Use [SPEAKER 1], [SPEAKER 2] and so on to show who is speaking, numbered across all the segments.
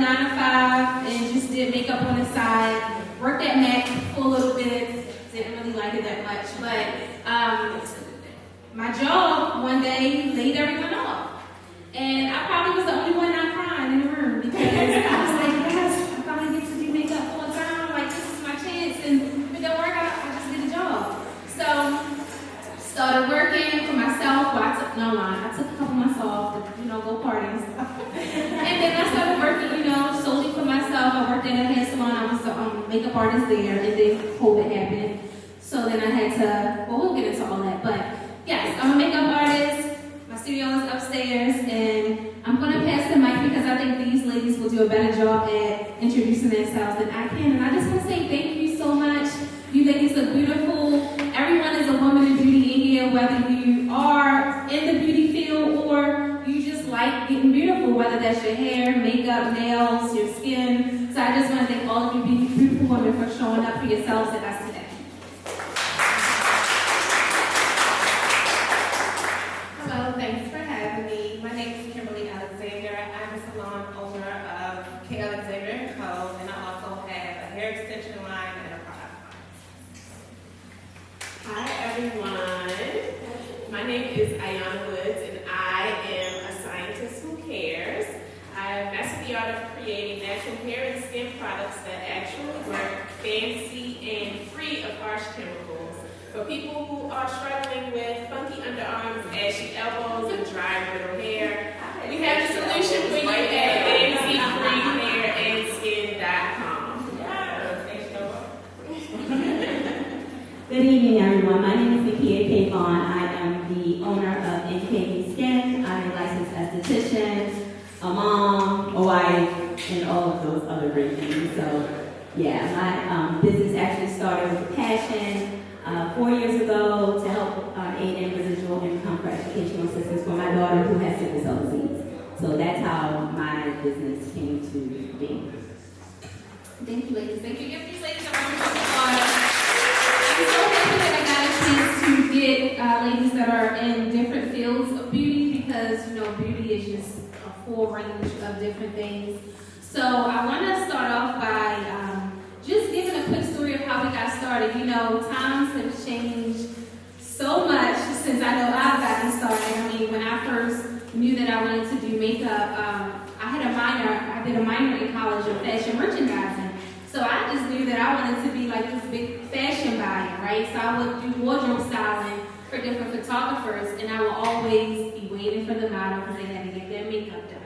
[SPEAKER 1] 9 to 5 and just did makeup on the side. Worked at Mac for a little bit. Didn't really like it that much, but my job one day laid everyone off. And I probably was the only one not crying in the room because I was like, yes, I finally get to do makeup full time. Like, this is my chance. And if it don't work out, I just did a job. So, started working for myself. Well, I took a couple months off to, go party and stuff. And then I started working, solely for myself. I worked in a hair salon. I was a makeup artist there. And then COVID happened. So then I had to, we'll get into all that. But yes, I'm a makeup artist. My studio is upstairs. And I'm going to pass the mic because I think these ladies will do a better job at introducing themselves than I can. And I just want to say thank you so much. You ladies look beautiful. Everyone is a woman in beauty in here, whether you are in the beauty field or you just like getting beautiful, whether that's your hair, makeup, nails, your skin. So I just want to thank all of you beautiful women for showing up for yourselves at us today.
[SPEAKER 2] Hello, thanks for having me. My name is Kimberly Alexander. I'm a salon owner of K. Alexander & Co. And I also have a hair extension line and a product line.
[SPEAKER 3] Hi everyone. My name is Ayana Woods and I am a scientist who cares. I mastered the art of creating natural hair and skin products that actually work, fancy and free of harsh chemicals. For people who are struggling with funky underarms, ashy elbows, and dry brittle hair, we have a solution for you at fancyfreehairandskin.com.
[SPEAKER 4] Good evening, everyone. My name is Nikita. I am the owner of NKV Skin. I'm a licensed esthetician, a mom, a wife, and all of those other great things. So, yeah, my business actually started with a passion 4 years ago to help aid in residual income for educational assistance for my daughter who has sickle cell disease. So that's how my business came to be.
[SPEAKER 1] Thank you, ladies. Thank you. Give these ladies a round of applause. I'm so happy that I got a chance to get ladies that are in different fields of beauty because, beauty is just a full range of different things. So I want to start off by just giving a quick story of how we got started. Times have changed so much since I know I've gotten started. I mean, when I first knew that I wanted to do makeup, I did a minor in college of fashion merchandising. So I just knew that I wanted to be like this big fashion buyer, right? So I would do wardrobe styling for different photographers, and I would always be waiting for the model because they had to get their makeup done.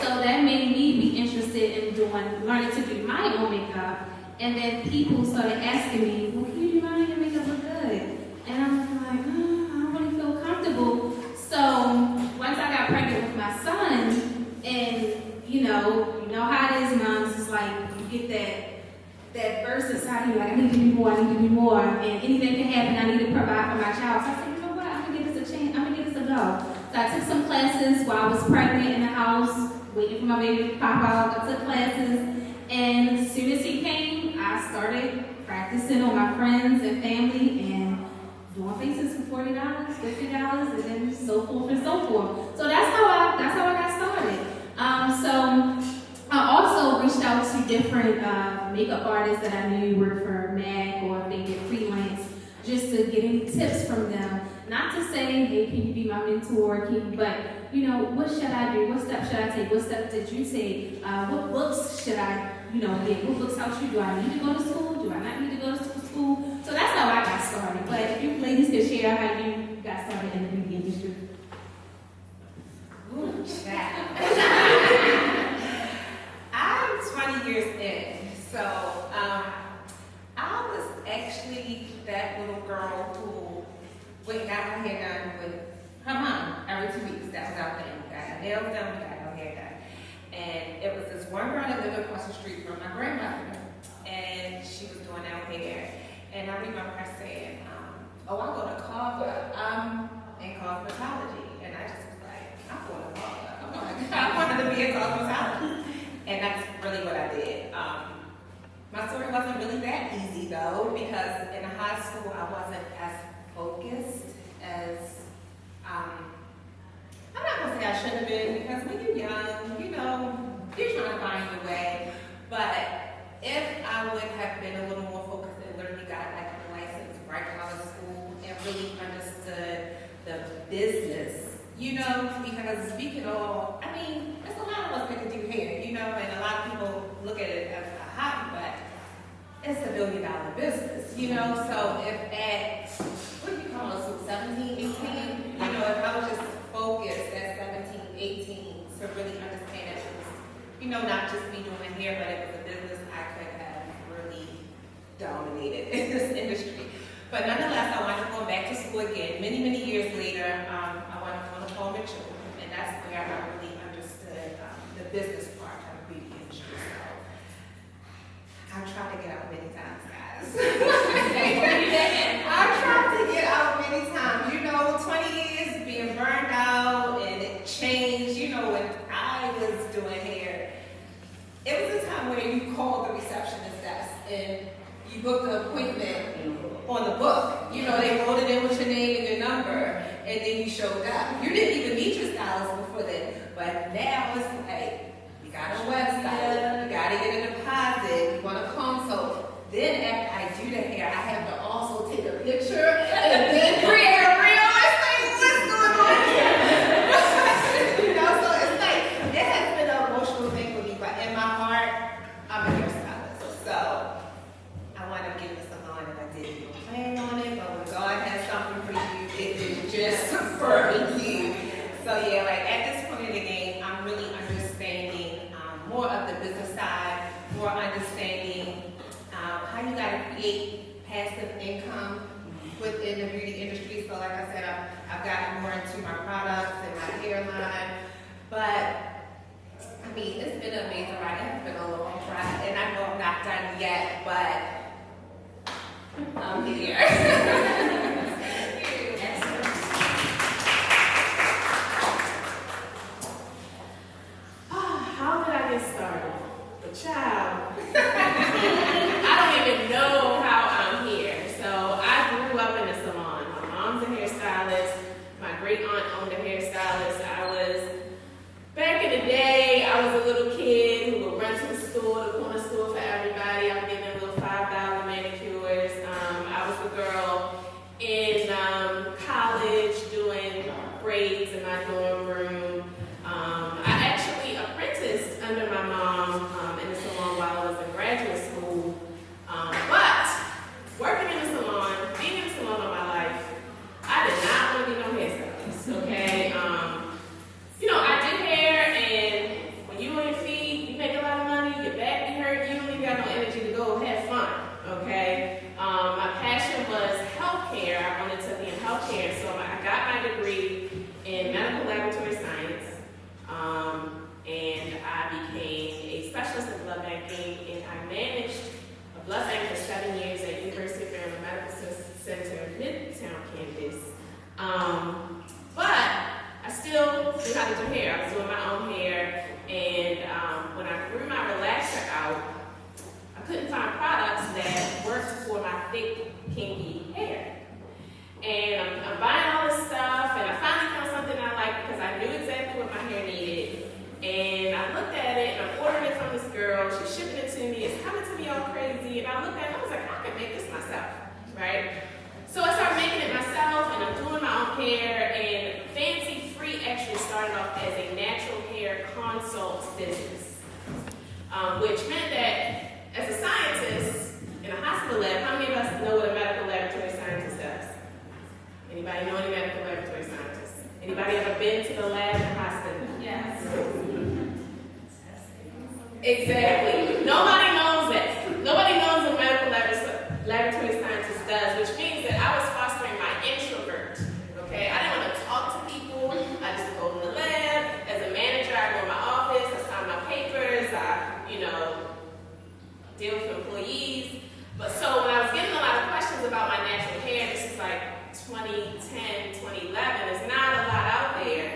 [SPEAKER 1] So that made me be interested in learning to do my own makeup. And then people started asking me, well, can you do mine? Your makeup look good. And I was like, I don't really feel comfortable. So once I got pregnant with my son, and you know how it is, moms, it's like you get that burst inside you, like I need to do more, and anything can happen, I need to provide for my child. So I said, you know what, I'm gonna give this a chance, I'm gonna give this a go. So I took some classes while I was pregnant in the house, waiting for my baby to pop out. I took classes, and as soon as he came, I started practicing on my friends and family and doing faces for $40, $50, and then so forth and so forth. So that's how I got started. So I also reached out to different makeup artists that I knew worked for MAC or if they did freelance, just to get any tips from them. Not to say, hey, can you be my mentor, but what should I do? What steps should I take? What steps did you take? What books should I, get? What books help you? Do I need to go to school? Do I not need to go to school? So that's how I got started. But if you ladies could share how you got started in the beauty industry.
[SPEAKER 2] Ooh, child. I'm 20 years in, so I was actually that little girl who went and got her hair done with her mom every 2 weeks. That was our thing. We got her nails done, we got her hair done. And it was this one girl that lived across the street from my grandmother, and she was doing our hair. And I remember her saying, I go to Carver in cosmetology. And I just was like, I'm going to Carver. I wanted to be a cosmetologist. And that's really what I did. My story wasn't really that easy though, because in high school I wasn't as focused as, I'm not going to say I should have been, because when you're young, you're trying to find your I would have been a little more focused and literally got like a license right out of school and really understood the business, you know, because we could all, I mean, there's a lot of us that can do hair, you know, and a lot of people look at it as a hobby, but it's $1 billion business, you know, so if at, what do you call us, 17, 18, you know, if I was just focused at 17, 18 to really understand that it was, you know, not just me doing hair, but it was a business, I could have really dominated in this industry. But nonetheless, I wound up going back to school again. Many, many years later, I wound up going to Paul Mitchell, and that's where I really understood the business part of the beauty industry. So I've tried to get out many times, guys. I've tried to get out many times. You know, 20 years being burned out, and it changed. You know, when I was doing hair, it was a time where you called the receptionist desk and you booked an appointment on the book. You know, they wrote it in with your name and your number, and then you showed up. You didn't even meet your stylist before then, but now it's like, you got a website, you gotta get a deposit, you want a consult. Then after I do the hair, I have to also take a picture and then create a reel. It's like, what's going on here? You know, so it's like, it has been an emotional thing for me, but in my heart, I'm a hairstylist. So I wind up giving this a line and I didn't even plan on it, but when God has something for you, it is just for you. So yeah, like at this point in the game, I'm really understanding more of the business side, more understanding how you gotta create passive income within the beauty industry. So like I said, I've gotten more into my products and my hairline, but I mean, it's been an amazing ride. It has been a long ride, and I know I'm not done yet, but I'm here.
[SPEAKER 3] How did I get started? But child, I don't even know how I'm here. So I grew up in a salon. My mom's a hairstylist. My great aunt owned a hairstylist. Back in the day, I was a little kid who would run to the store, the corner store for everybody. I would give them little $5 manicures. I was the girl in college doing braids in my dorm room. I actually apprenticed under my mom in the salon while I was in graduate school. But working in the salon, being in the salon all my life, I did not want to be no hairstylist, okay? You know, I did hair, and when you on your feet, you make a lot of money, your back be hurt, you don't even got no energy to go have fun, okay? My passion was healthcare. I wanted to be in healthcare, so I got my degree in medical laboratory science, and I became a specialist in blood banking, and I managed a blood bank for 7 years at University of Maryland Medical Center Midtown campus. But I still knew how to do hair. I was doing my own hair, and when I grew my relaxer out, I couldn't find products that worked for my thick, kinky hair. And I'm buying all this stuff, and I finally found something I liked because I knew exactly what my hair needed. And I looked at it, and I ordered it from this girl. She's shipping it to me. It's coming to me all crazy. And I looked at it, and I was like, I can make this myself, right? So I started making it myself, and I'm doing my own hair, and Fancy Free actually started off as a natural hair consult business, which meant that as a scientist in a hospital lab, how many of us know what a medical laboratory scientist does? Anybody know any medical laboratory scientists? Anybody ever been to the lab in the hospital?
[SPEAKER 1] Yes.
[SPEAKER 3] Exactly. Nobody knows that. Nobody knows what medical laboratory scientist does, which means that I was fostering my introvert. Okay, I didn't want to talk to people. I just go in the lab. As a manager, I go in my office. I sign my papers. I, deal with employees. But so when I was getting a lot of questions about my natural hair, this is like 2010, 2011. There's not a lot out there.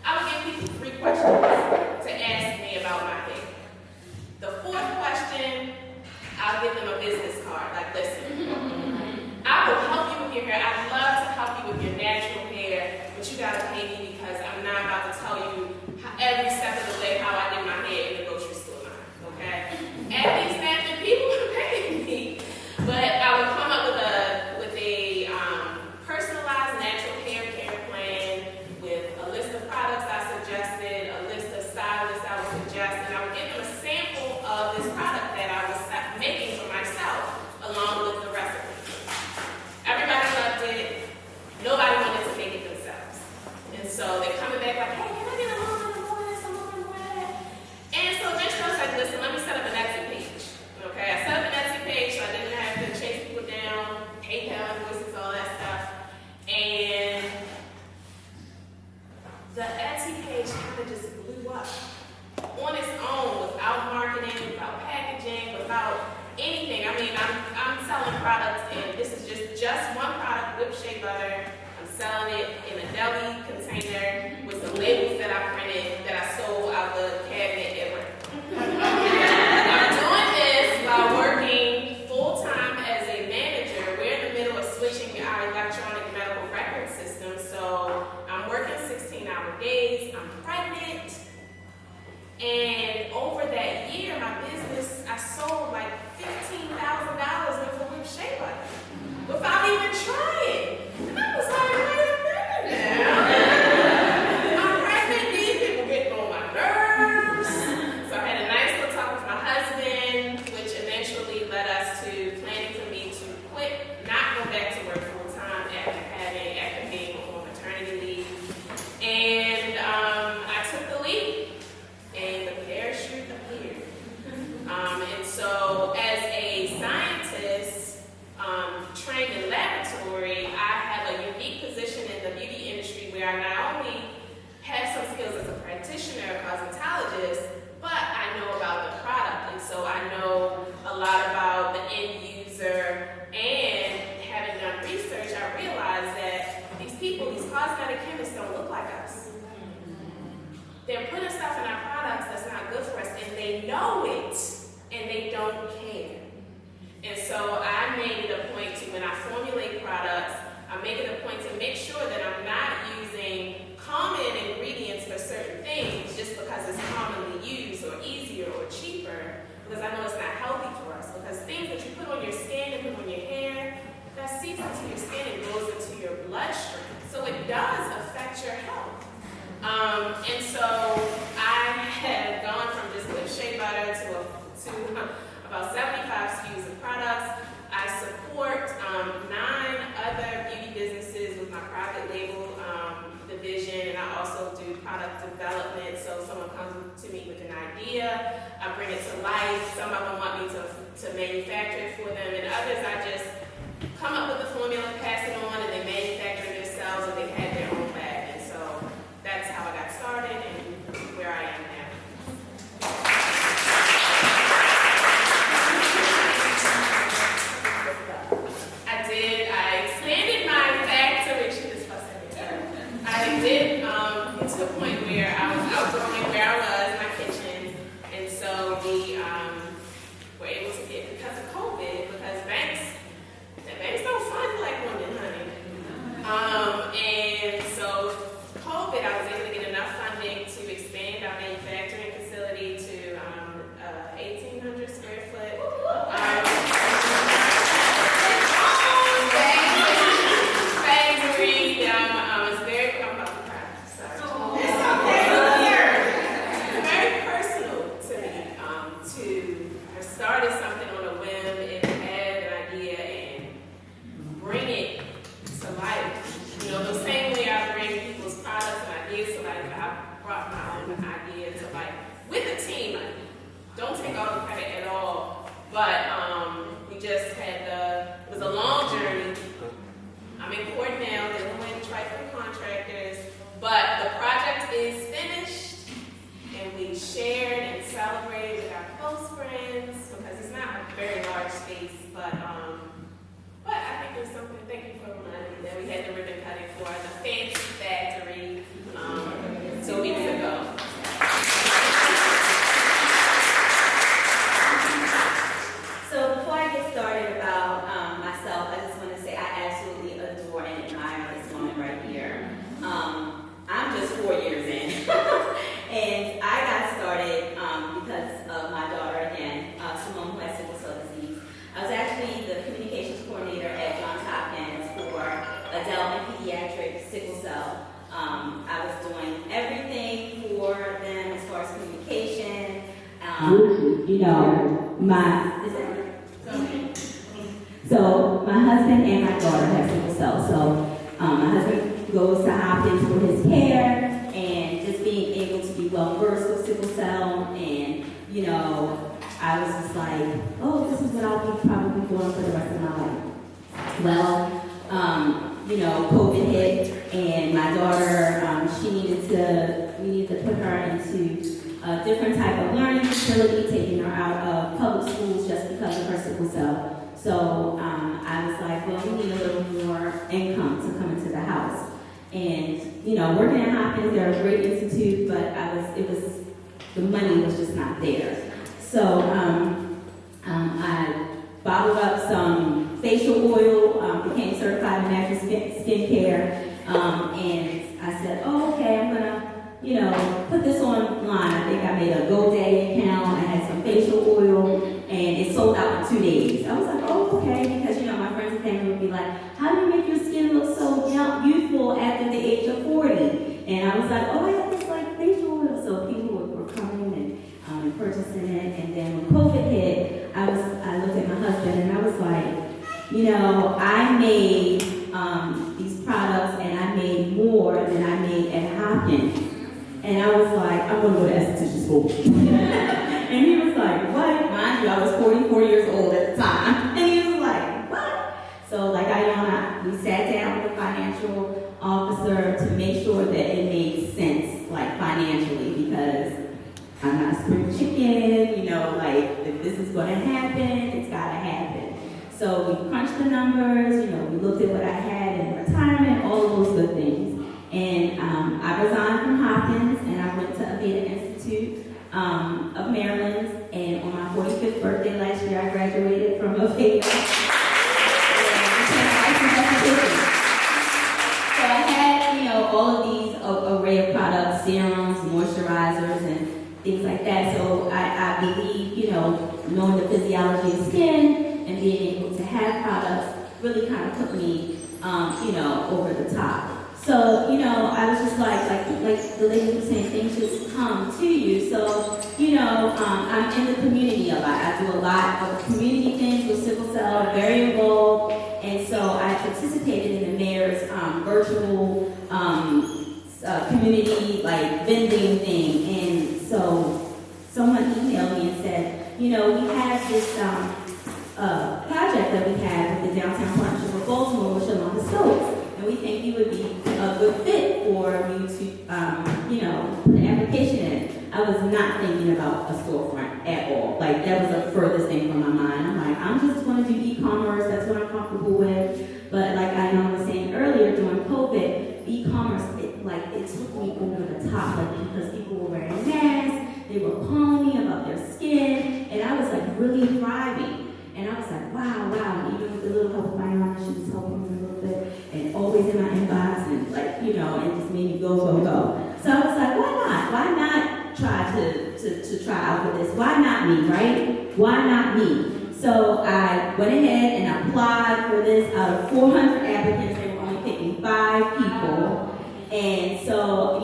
[SPEAKER 3] I would give people 3 questions to ask me about my hair. The 4th question that year, my business, I sold like $15,000 worth of whipped shea butter without even trying. And I was like, wait a minute now. I'm pregnant, these people getting on my nerves. So I had a nice little talk with my husband, which eventually led us to planning for me to quit, not go back to work full time after being on maternity leave. And I took the leap, and the parachute appeared. And so, as a scientist trained in laboratory, I have a unique position in the beauty industry where I not only have some skills as a practitioner, a cosmetologist, but I know about the product. And so I know a lot about the end user, and having done research, I realized that these people, these cosmetic chemists, don't look like us. They're putting stuff in our products that's not good for us, and they know it, and they don't care. And so I made it a point to, when I formulate products, I make it a point to make sure that I'm not using common ingredients for certain things just because it's commonly used or easier or cheaper, because I know it's not healthy for us. Because things that you put on your skin and put on your hair, that seeps into your skin and goes into your bloodstream. So it does affect your health. And so I have gone from just whipped shea butter to about 75 SKUs of products. I support 9 other beauty businesses with my private label division, and I also do product development. So someone comes to me with an idea, I bring it to life. Some of them want me to manufacture it for them, and others I just come up with the formula, pass it on, and they manufacture it themselves, or they have their own lab. And so that's how I got started and where I am now. I expanded my factory. She just fussed at me. I did get to the point where I was outgrowing where I was in my kitchen, and so we were able to get, because of COVID, because banks don't fund like women, honey. And so COVID, I was able to get enough funding to expand our manufacturing facility to 1,800 square foot. We just had it was a long journey. I'm in court now, dealing with trifling contractors, but the project is finished, and we shared and celebrated with our close friends, because it's not a very large space, but I think there's something, thank you for reminding me that we had the ribbon cutting for the fancy factory 2 weeks ago.
[SPEAKER 4] So before I get started about myself, I just want to say I absolutely adore and admire this woman right here. I'm just 4 years in, and I got started because of my daughter again, Simone, who has sickle cell disease. I was actually the communications coordinator at Johns Hopkins for adult and pediatric sickle cell. I was doing everything for them as far as communication. So my husband and my daughter have sickle cell. So my husband goes to Hopkins for his care, and just being able to be well versed with sickle cell, and I was just like, oh, this is what I'll be probably doing for the rest of my life. Well, COVID hit, and my daughter, we needed to put her into a different type of learning facility, taking her out of public schools just because of her sickle cell. So I was like, well, we need a little more income to come into the house. And, working at Hopkins, they're a great institute, but the money was just not there. So I bottled up some facial oil, became certified in natural skincare, and I said, oh, okay, I'm gonna, put this online. I think I made a GoDaddy account. I facial oil, and it sold out in 2 days. I was like, oh, okay, because my friends and family would be like, how do you make your skin look so young, youthful after the age of 40? And I was like, oh, I have this like facial oil. So people were coming and purchasing it. And then when COVID hit, I looked at my husband and I was like, I made these products and I made more than I made at Hopkins. And I was like, I'm going to go to esthetician school. And he was like, what? Mind you, I was 44 years old at the time. And he was like, what? So like we sat down with the financial officer to make sure that it made sense, like financially, because I'm not a spring chicken, like if this is going to happen, it's got to happen. So we crunched the numbers, we looked at what I had in retirement, all of those good things. And I resigned from Hopkins and I went to Aveda Institute of Maryland. And on my 45th birthday last year, I graduated from Aveda. So I had, all of these array of products, serums, moisturizers, and things like that. So I believe, knowing the physiology of skin and being able to have products really kind of put me, over the top. So, I was just like the lady was saying, things just come to you. So, I'm in the community a lot. I do a lot of community things with sickle cell, very involved. And so I participated in the mayor's virtual community vending thing. And so someone emailed me and said, we have this project that we have with the Downtown Partnership of Baltimore with Shalonda Stokes. And we think you would be a good fit for you to, put an application in. I was not thinking about a storefront at all. Like, that was the furthest thing from my mind. I'm like, I'm just going to do e-commerce. That's what I'm comfortable with. But like I was saying earlier, during COVID, e-commerce, it took me over the top. Because people were wearing masks, they were calling me about their skin, and I was really thriving. And I was like, wow, even with the little help of my mom, she was helping me a little bit, and always in my inbox, and it just made me go. So I was like, why not? Why not try to try out for this? Why not me, right? Why not me? So I went ahead and applied for this. Out of 400 applicants, they were only picking 5 people. And so,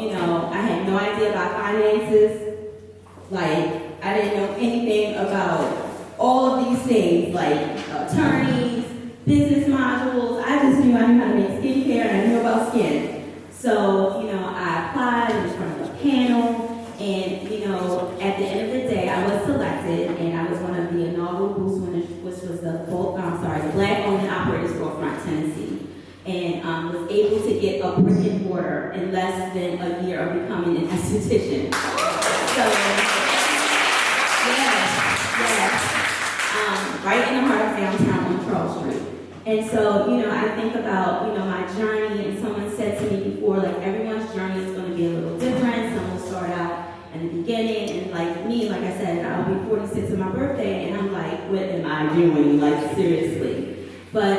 [SPEAKER 4] I had no idea about finances. I didn't know anything about all of these things, like attorneys, business modules. I just knew I knew how to make skincare and I knew about skin. So, I applied in front of a panel, and, at the end of the day, I was selected, and I was one of the inaugural booths winners, which was the Black-owned and operated storefront, Tennessee. And was able to get a brick and mortar in less than a year of becoming an esthetician. So, yes. Right in the heart of downtown on Charles Street. And so, I think about, my journey, and someone said to me before, everyone's journey is going to be a little different. Some will start out in the beginning, and like I said, I'll be 46 on my birthday, and I'm like, what am I doing? Seriously. But,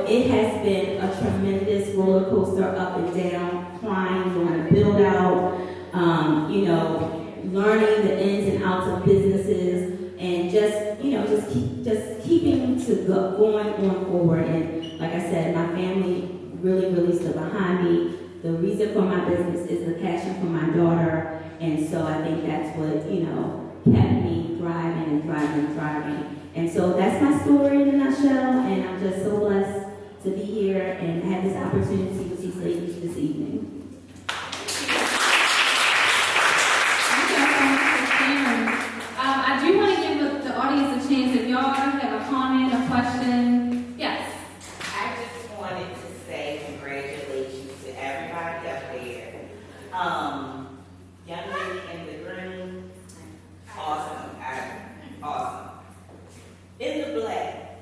[SPEAKER 4] it has been a tremendous roller coaster up and down, climb, doing a build out, learning the ins and outs of businesses, and just keeping going on forward. And like I said, my family really stood behind me. The reason for my business is the passion for my daughter, and so I think that's what kept me thriving. And so that's my story in a nutshell, and I'm just so blessed to be here and have this opportunity with these ladies this evening.
[SPEAKER 1] I do want to give the audience a chance. If y'all have a comment, a question, yes.
[SPEAKER 5] I just wanted to say congratulations to everybody up there. Young lady in the green, awesome, awesome. In the black,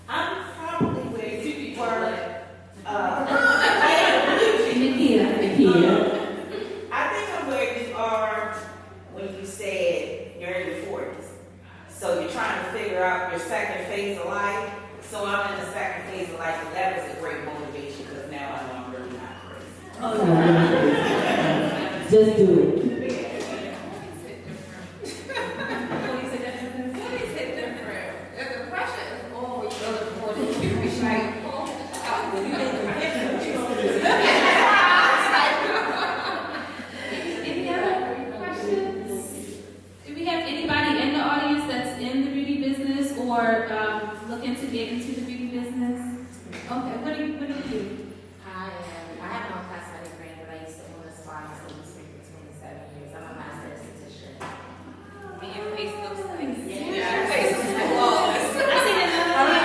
[SPEAKER 5] I'm probably where you were.
[SPEAKER 1] Nikita.
[SPEAKER 5] I think I'm where you are when you said you're in your 40s. So you're trying to figure out your second phase of life. So I'm in the second phase of life, and that was a great motivation because now I know I'm really not crazy.
[SPEAKER 4] Oh, no. Just do it.
[SPEAKER 1] to get into the beauty business? Okay, what do you do?
[SPEAKER 6] I have no cosmetic brand, but I used to own a spa in Silver Spring for 27 years. I'm a master esthetician.
[SPEAKER 2] And your face looks nice.
[SPEAKER 6] Yeah.
[SPEAKER 2] Your face is flawless.
[SPEAKER 1] I see that.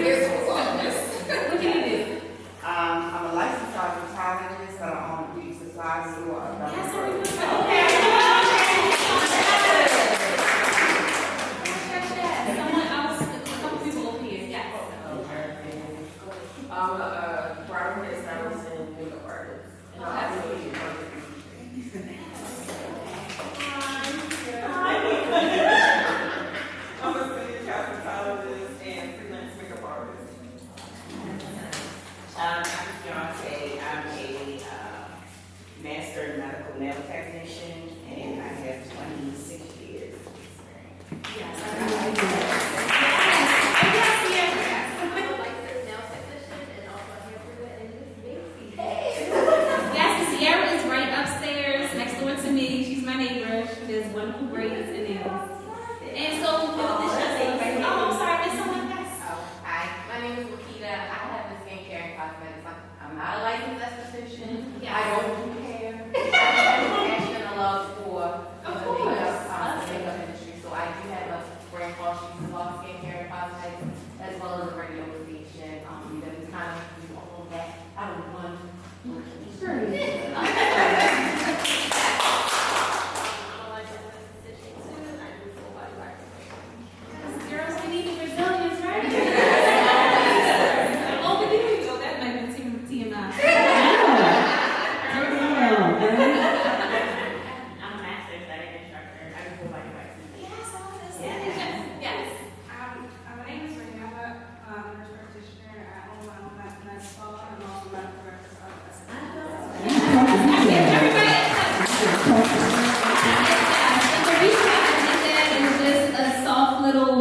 [SPEAKER 2] It's flawless.
[SPEAKER 1] What do you do?
[SPEAKER 7] I'm a licensed cosmetologist, and I own a beauty supply store.
[SPEAKER 1] Yes, I remember. Someone else, a couple people over here. Yes.
[SPEAKER 7] I'm a bridal hairstylist and makeup artist. And
[SPEAKER 1] Oh,
[SPEAKER 7] I
[SPEAKER 1] that's
[SPEAKER 7] also
[SPEAKER 1] good.
[SPEAKER 7] do I'm a senior cosmetologist and freelance makeup artist. I'm Beyonce. I'm a master medical nail technician, and I have 26 years of experience.
[SPEAKER 1] Yes.
[SPEAKER 6] I'm a licensed nail technician and also a hair producer and this baby.
[SPEAKER 1] Yes, Sierra is right upstairs, next door to me. She's my neighbor. She does wonderful braids and nails. And so, oh, I'm sorry, there's someone else.
[SPEAKER 6] Hi, my name is Nikita. I have the skincare and cosmetics. I'm not a licensed esthetician.
[SPEAKER 1] Yes.
[SPEAKER 6] I don't do hair. I have a passion and a love for
[SPEAKER 1] Of
[SPEAKER 6] the
[SPEAKER 1] course.
[SPEAKER 6] makeup industry. So I do have a brand called She's Love Skincare and Cosmetics, as well as a radio station. That we kind of do all of that out of one location.
[SPEAKER 1] Girls, we need the Brazilians, right? Oh, but there you go. That might be TMI.
[SPEAKER 3] I'm a master aesthetic instructor. I do full body waxing.
[SPEAKER 1] Yes, yes.
[SPEAKER 8] My name is Renata. I'm a nurse practitioner. I own my own med spa and also medical director of
[SPEAKER 1] Everybody, and the reason why I did that is just a soft little,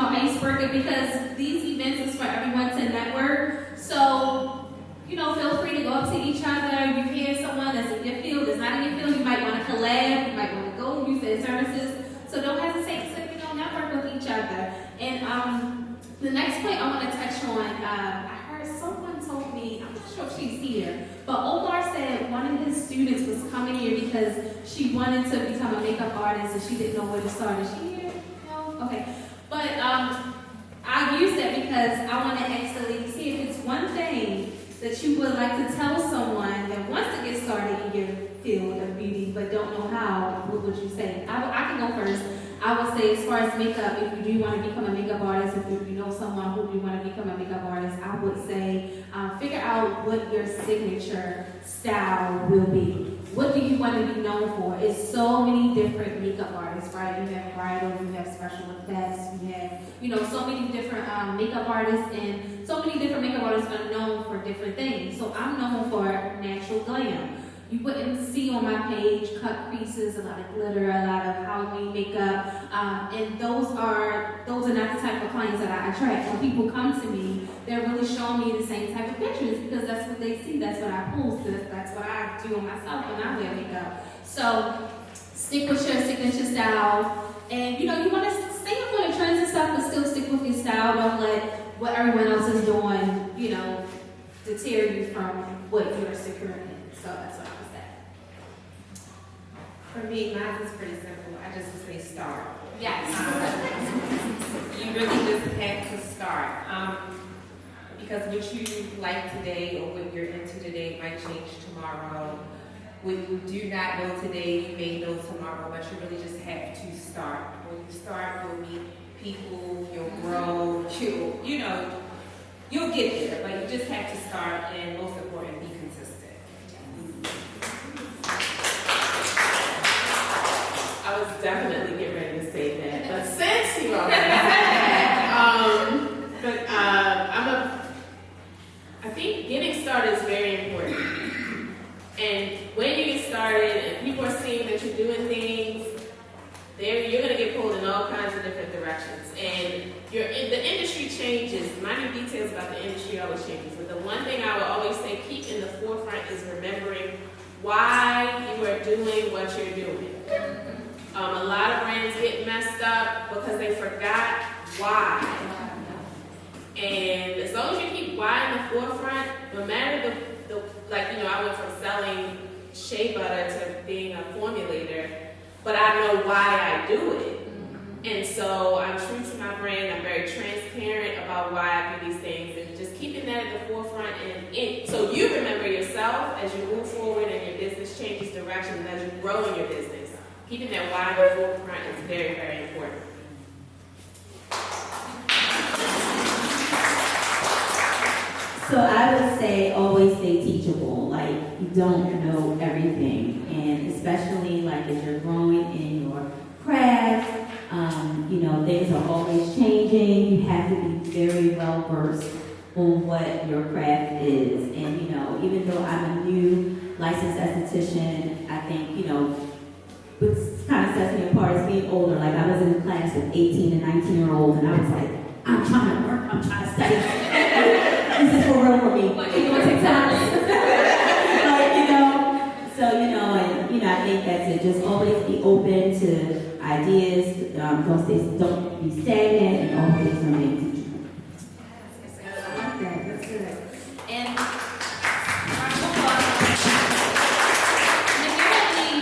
[SPEAKER 1] icebreaker because these events is for everyone to network. So, feel free to go up to each other. You hear someone that's in your field, that's not in your field, you might want to collab, you might want to go use their services. So don't hesitate to, network with each other. And the next point I want to touch on, I heard someone told me, I'm not sure if she's here, but Omar said one of his students was coming here because she wanted to become a makeup artist and she didn't know where to start. Is she here? No? Okay. But I use that because I want to ask the ladies here if it's one thing that you would like to tell someone that wants to get started in your field of beauty but don't know how, what would you say? I can go first. I would say as far as makeup, if you do want to become a makeup artist, if you know someone who do want to become a makeup artist, I would say figure out what your signature style will be. What do you want to be known for? It's so many different makeup artists, right? You have bridal, you have special effects, you have, so many different makeup artists, and so many different makeup artists are known for different things. So I'm known for natural glam. You wouldn't see on my page cut creases, a lot of glitter, a lot of Halloween makeup, and those are not the type of clients that I attract. When people come to me, they're really showing me the same type of pictures because that's what they see, that's what I post, that's what I do on myself when I wear makeup. So stick with your signature style, and you want to stay up on the trends and stuff, but still stick with your style. Don't let what everyone else is doing, deter you from what you're secure in. So that's what I would say.
[SPEAKER 2] For me, mine is pretty simple. I just would say start.
[SPEAKER 1] Yes.
[SPEAKER 2] You really just have to start. Because what you like today or what you're into today might change tomorrow. What you do not know today, you may know tomorrow, but you really just have to start. When you start, you'll meet people, you'll grow, you'll get there, but you just have to start, and most important, be consistent.
[SPEAKER 3] I was definitely getting ready to say that, but since you already said that, I think getting started is very important. And when you get started and people are seeing that you're doing things, you're going to get pulled in all kinds of different directions. And the industry changes. Minor details about the industry always changes. But the one thing I will always say, keep in the forefront is remembering why you are doing what you're doing. A lot of brands get messed up because they forgot why. And as long as you keep why in the forefront, no matter I went from selling shea butter to being a formulator, but I know why I do it. And so I'm true to my brand. I'm very transparent about why I do these things, and just keeping that at the forefront. And so you remember yourself as you move forward and your business changes direction, and as you grow in your business. Keeping that why at the forefront is very, very important.
[SPEAKER 4] So I would say always stay teachable. Like, you don't know everything, and especially like as you're growing in your craft, things are always changing. You have to be very well versed on what your craft is. And even though I'm a new licensed esthetician, I think what kind of sets me apart is being older. Like, I was in a class of 18 and 19-year-olds, and I was like, I'm trying to work, I'm trying to study. This is for real for me.
[SPEAKER 1] But you gonna take time.
[SPEAKER 4] I think that's it. Just always be open to ideas. Don't be stagnant, and always remain teachable.
[SPEAKER 1] That's good. And if you have any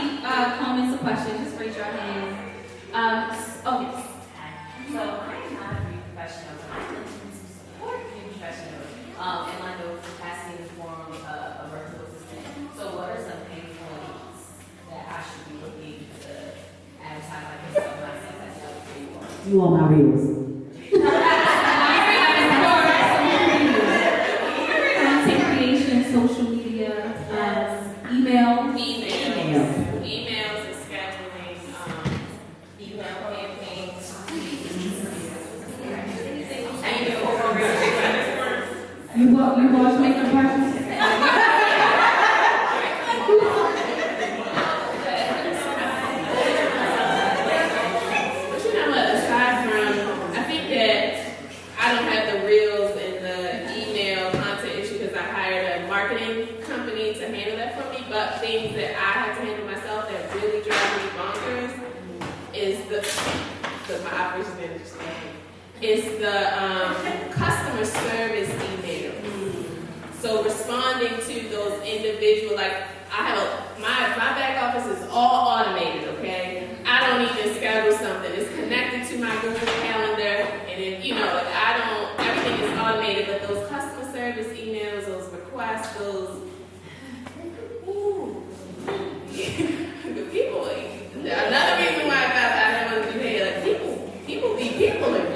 [SPEAKER 1] comments or questions, just raise your hand. Yes.
[SPEAKER 6] So I'm not a beauty professional, but I'm looking to support beauty professionals in like the capacity and form of a virtual assistant. So what are some pain points that I should be looking to advertise like this of myself as a for?
[SPEAKER 4] You are my reels.
[SPEAKER 1] Content creation, social media, email.
[SPEAKER 3] Emails and scheduling,
[SPEAKER 6] Email campaigns.
[SPEAKER 1] You watch makeup practice?
[SPEAKER 3] But aside from, I think that I don't have the reels and the email content issue because I hired a marketing company to handle that for me, but things that I have to handle myself that really drive me bonkers is my operations manager saying, is the customer service email. So responding to those individual, like my back office is all automated, okay? I don't even schedule something. It's connected to my Google Calendar, and if everything is automated, but those customer service emails, those requests, the people, another reason why I don't want to do hair, like people be peopling.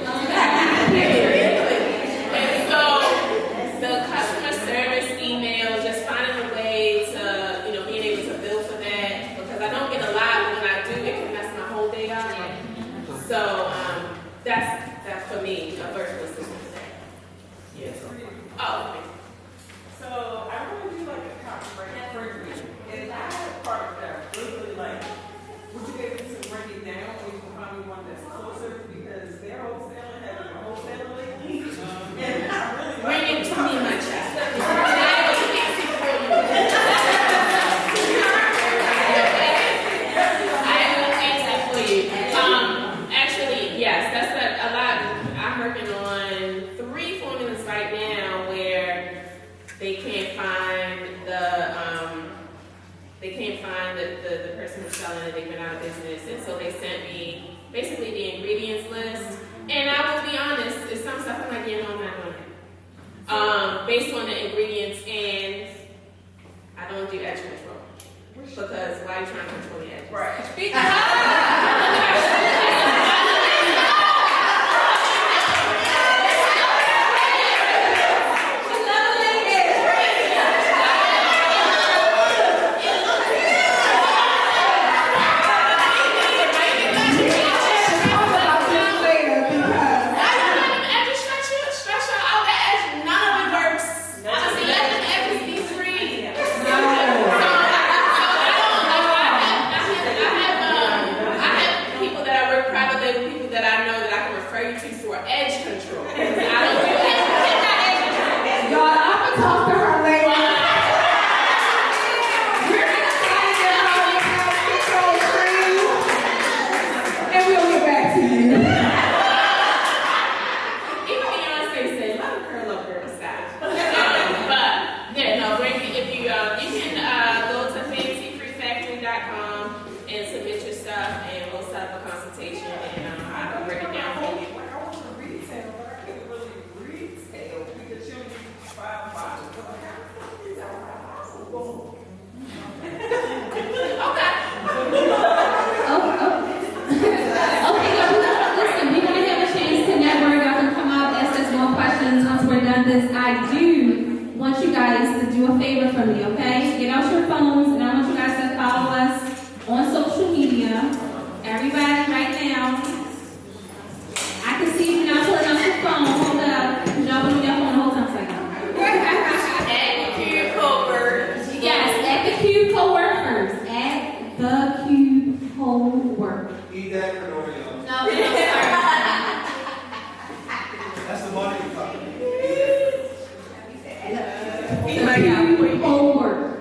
[SPEAKER 3] And so the customer service email, just finding a way to, being able to bill for that, because I don't get a lot, but when I do, it can mess my whole day up. So that's for me, a virtual assistant.
[SPEAKER 9] Yes.
[SPEAKER 3] Oh, okay.
[SPEAKER 9] So I want to do like a copyright infringement. And I had a part that really would you be able to break it down or you can find me one that's closer because they're wholesaling, having a wholesaler lately. And I really
[SPEAKER 3] Bring it to me, my child. I will fix it for you. I will fix it for you. Actually, yes, that's a lot. I'm working on 3 formulas right now where they can't find the person who's selling it. They've been out of business, and so they sent me basically the ingredients list. And I will be honest, it's some stuff I'm like, I'm not doing it. Based on the ingredients, and I don't do edge control because why are you trying to control the edges?
[SPEAKER 9] right.
[SPEAKER 1] because I do want you guys to do a favor for me, okay? Get out your phones, and I want you guys to follow us on social media. Everybody right now. I can see you now pulling out your phone. Hold up. Y'all put on your phone the whole time.
[SPEAKER 3] At the Cube Co-workers.
[SPEAKER 1] Yes, at the Cube Co-workers. At the Cube Co-workers.
[SPEAKER 10] Eat that granola, y'all.
[SPEAKER 1] No, we don't start.
[SPEAKER 10] That's the money you're talking about.
[SPEAKER 1] The Cube Co-workers.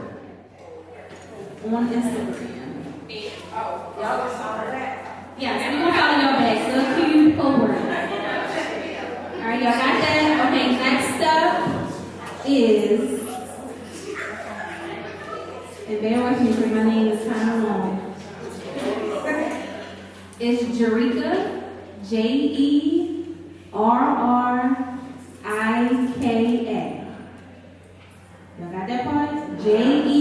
[SPEAKER 1] On Instagram.
[SPEAKER 5] Y'all gonna follow that?
[SPEAKER 1] Yes, we're gonna follow your back. The Cube Co-workers. All right, y'all got that? Okay, next up is, and bear with me because my name is kind of long. It's Jerika, Jerrika. Y'all got that part? Jerrika.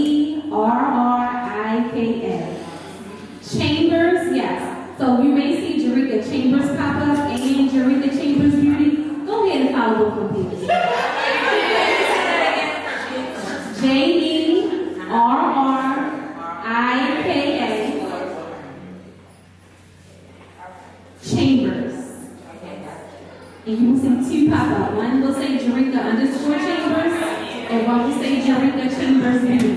[SPEAKER 1] Chambers, yes. So you may see Jerrika Chambers pop up and Jerrika Chambers Beauty. Go ahead and follow both of these. Jerrika. Chambers. And you will see two pop up. One will say Jerrika _Chambers, and one will say Jerrika Chambers Beauty.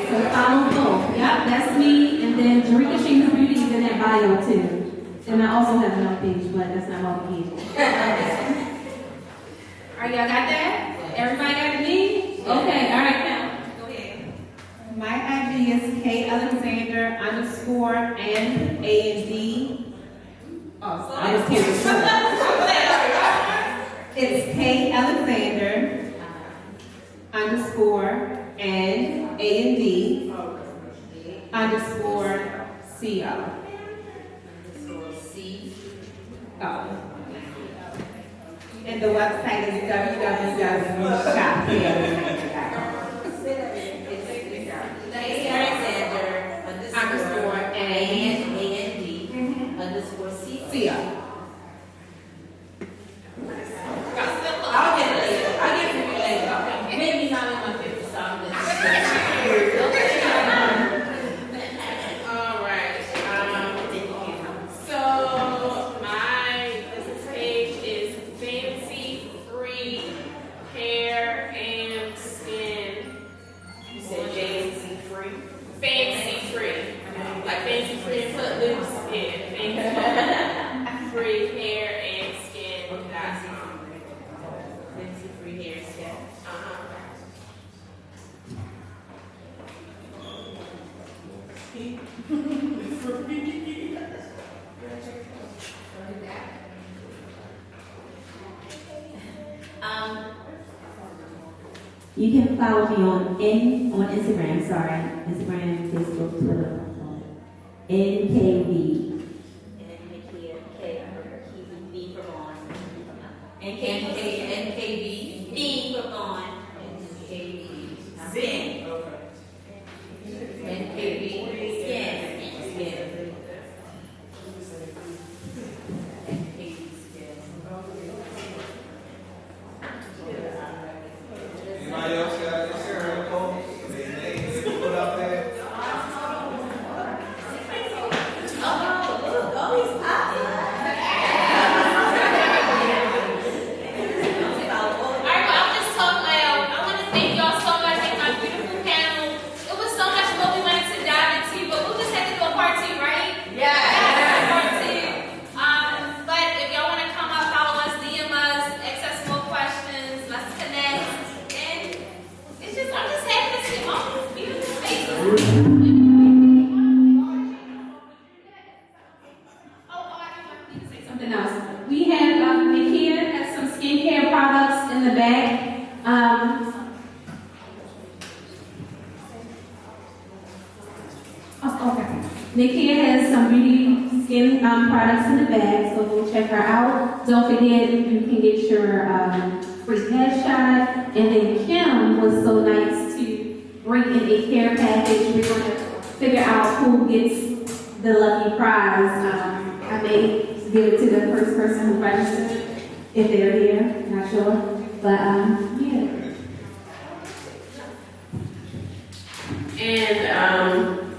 [SPEAKER 1] So follow both. Yep, that's me. And then Jerrika Chambers Beauty is in that bio too. And I also have another page, but that's not all the page. All right, y'all got that? Everybody got me? Okay, all right, now. Go ahead.
[SPEAKER 2] My IG is K Alexander _ and AND. Oh, I was kidding. It's K Alexander _ and AND _CO. And the website is www.shophair.com. CO.
[SPEAKER 6] I'll get it later. I'll get it later. Maybe not in my 50 something.
[SPEAKER 3] All right. So my business page is Fancy Free Hair and Skin.
[SPEAKER 7] You said JNC free?
[SPEAKER 3] Fancy Free, like Fancy Free and Footloose. Yeah, Fancy Free Hair and Skin.com.
[SPEAKER 6] Fancy free hair stuff.
[SPEAKER 4] You can follow me on Instagram, Instagram, Facebook, Twitter, NKV.
[SPEAKER 6] And Nikita, K for B for Vaughn. NKB, B for Vaughn. NKB.
[SPEAKER 7] Zen.
[SPEAKER 6] NKB. Skin.
[SPEAKER 10] Anybody else got Instagram posts? Their names they put out there?
[SPEAKER 1] Alright, well, I'm just talking loud. I want to thank y'all so much for my beautiful panel. It was so much more we wanted to dive into, but we'll just have to do a part 2, right? Yeah. Part 2. But if y'all want to come up, follow us, DM us, ask us more questions, let's connect. And it's just, I'm just happy to see all these beautiful faces. Something else. We have Nikita has some skincare products in the bag. Okay. Nikita has some beauty skin products in the bag, so go check her out. Don't forget you can get your free headshot. And then Kim was so nice to bring in a care package. We're going to figure out who gets the lucky prize. I may give it to the first person who registered, if they're here, not sure.
[SPEAKER 4] But, yeah.
[SPEAKER 3] And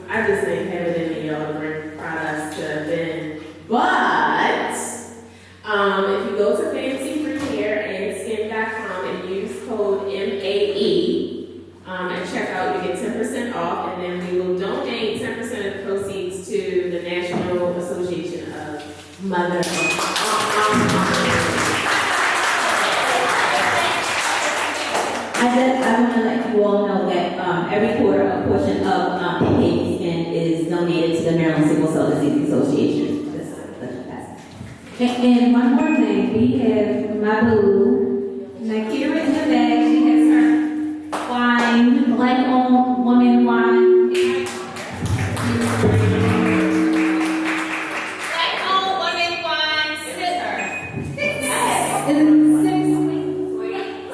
[SPEAKER 3] I just didn't have it in me, y'all, to bring products to the event. But if you go to fancyfreehairandSkin.com and use code MAE at checkout, you get 10% off, and then we will donate 10% of the proceeds to the National Association of Mother.
[SPEAKER 4] I want to let you all know that every quarter a portion of NKB Skin is donated to the Maryland Sickle Cell Disease Association.
[SPEAKER 1] And one more thing, we have my boo, Nikita in the bag. She has her wine, black-owned woman wine. Black-owned woman wine scissor. Is it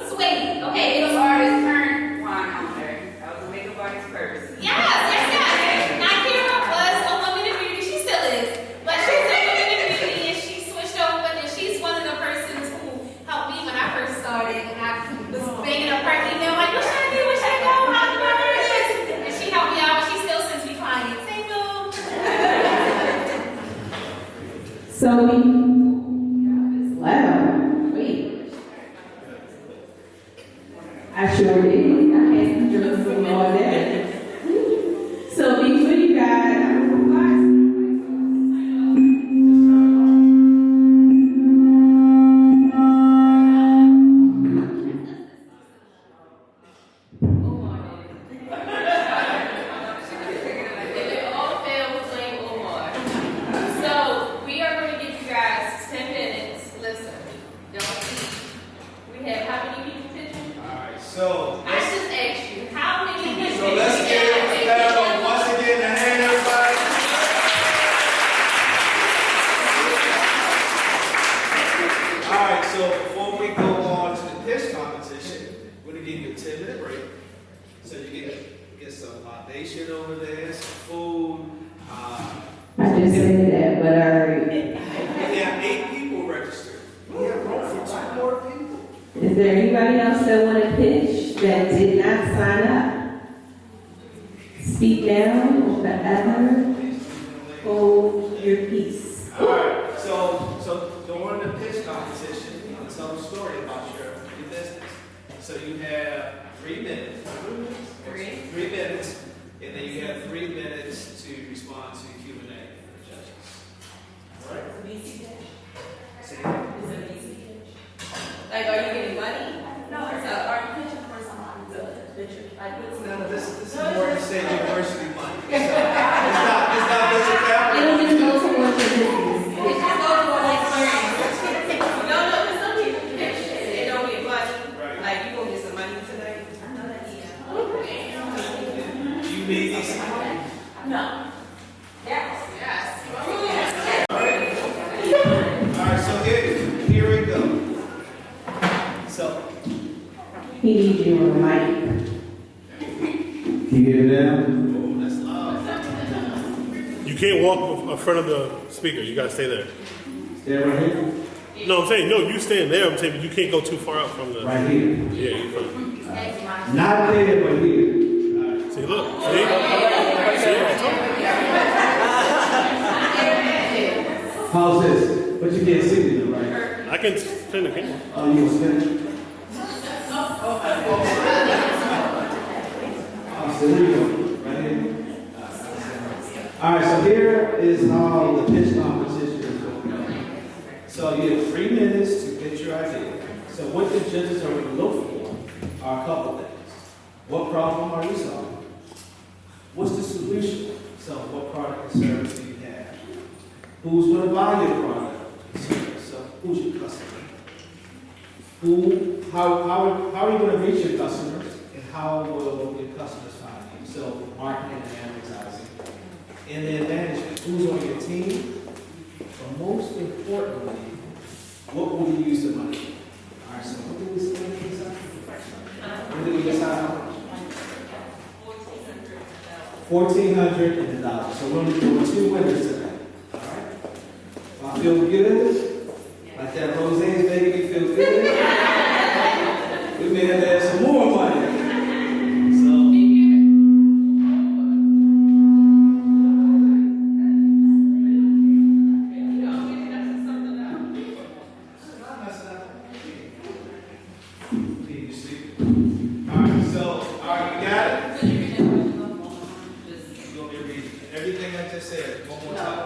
[SPEAKER 1] sweet? Okay, it's already turned wine on there. I was a makeup artist first. Yes. Nikita was a woman in beauty. She still is. But she's a woman in beauty and she switched over and she's one of the persons who helped me when I first started. And I was banging up her email like, what should I do? Where should I go? How do I do this? And she helped me out. She still sends me clients. Hey, boo.
[SPEAKER 4] So wow, wait. I sure did. I had some drinks from all day. So before you guys, is there anybody else that want to pitch that did not sign up? Speak now or forever hold your peace.
[SPEAKER 10] All right, so during the pitch competition, you want to tell a story about your business. So you have 3 minutes. 3 minutes, and then you have 3 minutes to respond to Q&A for the judges. All right? Say it.
[SPEAKER 2] Like, are you getting money?
[SPEAKER 6] No, are you pitching for someone to venture? Like, what's
[SPEAKER 10] No, this is more to say university money. So, it's not venture capital.
[SPEAKER 4] It'll just go towards your business.
[SPEAKER 2] It just goes for experience. No, because some people pitch and they don't get money.
[SPEAKER 10] Right.
[SPEAKER 2] Like, you gonna get some money tonight?
[SPEAKER 6] I know that, yeah.
[SPEAKER 10] You need these.
[SPEAKER 6] No. Yes.
[SPEAKER 10] All right, so here we go. So,
[SPEAKER 4] He needs you on the mic.
[SPEAKER 10] can you hear it now? Oh, that's loud.
[SPEAKER 11] You can't walk in front of the speaker. You gotta stay there.
[SPEAKER 10] Stay right here?
[SPEAKER 11] No, I'm saying no. You stand there. I'm saying, but you can't go too far out from the.
[SPEAKER 10] Right here.
[SPEAKER 11] Yeah, you can.
[SPEAKER 10] Not there, but here.
[SPEAKER 11] See, look. See. See. I told you.
[SPEAKER 10] How's this? But you can't see me, right?
[SPEAKER 11] I can spin the camera.
[SPEAKER 10] Oh, you want to spin it? So here we go. Right here. All right, so here is how the pitch competition is going. So you have 3 minutes to pitch your idea. So what the judges are going to look for are a couple things. What problem are you solving? What's the solution? So what product and service do you have? Who's going to buy your product and service? So who's your customer? How are you going to reach your customers, and how will your customers find you? So marketing and advertising. And then management. Who's on your team? But most importantly, what will you use the money for? All right, so what do we decide? What did we decide on? $1,400. So we're only doing 2 winners today. All right? I feel good. Like that rosé is making me feel good. may have to add some more money. So, not messing up. Need to see. Alright, so, alright, you got it? You're gonna be reading everything I just said one more time.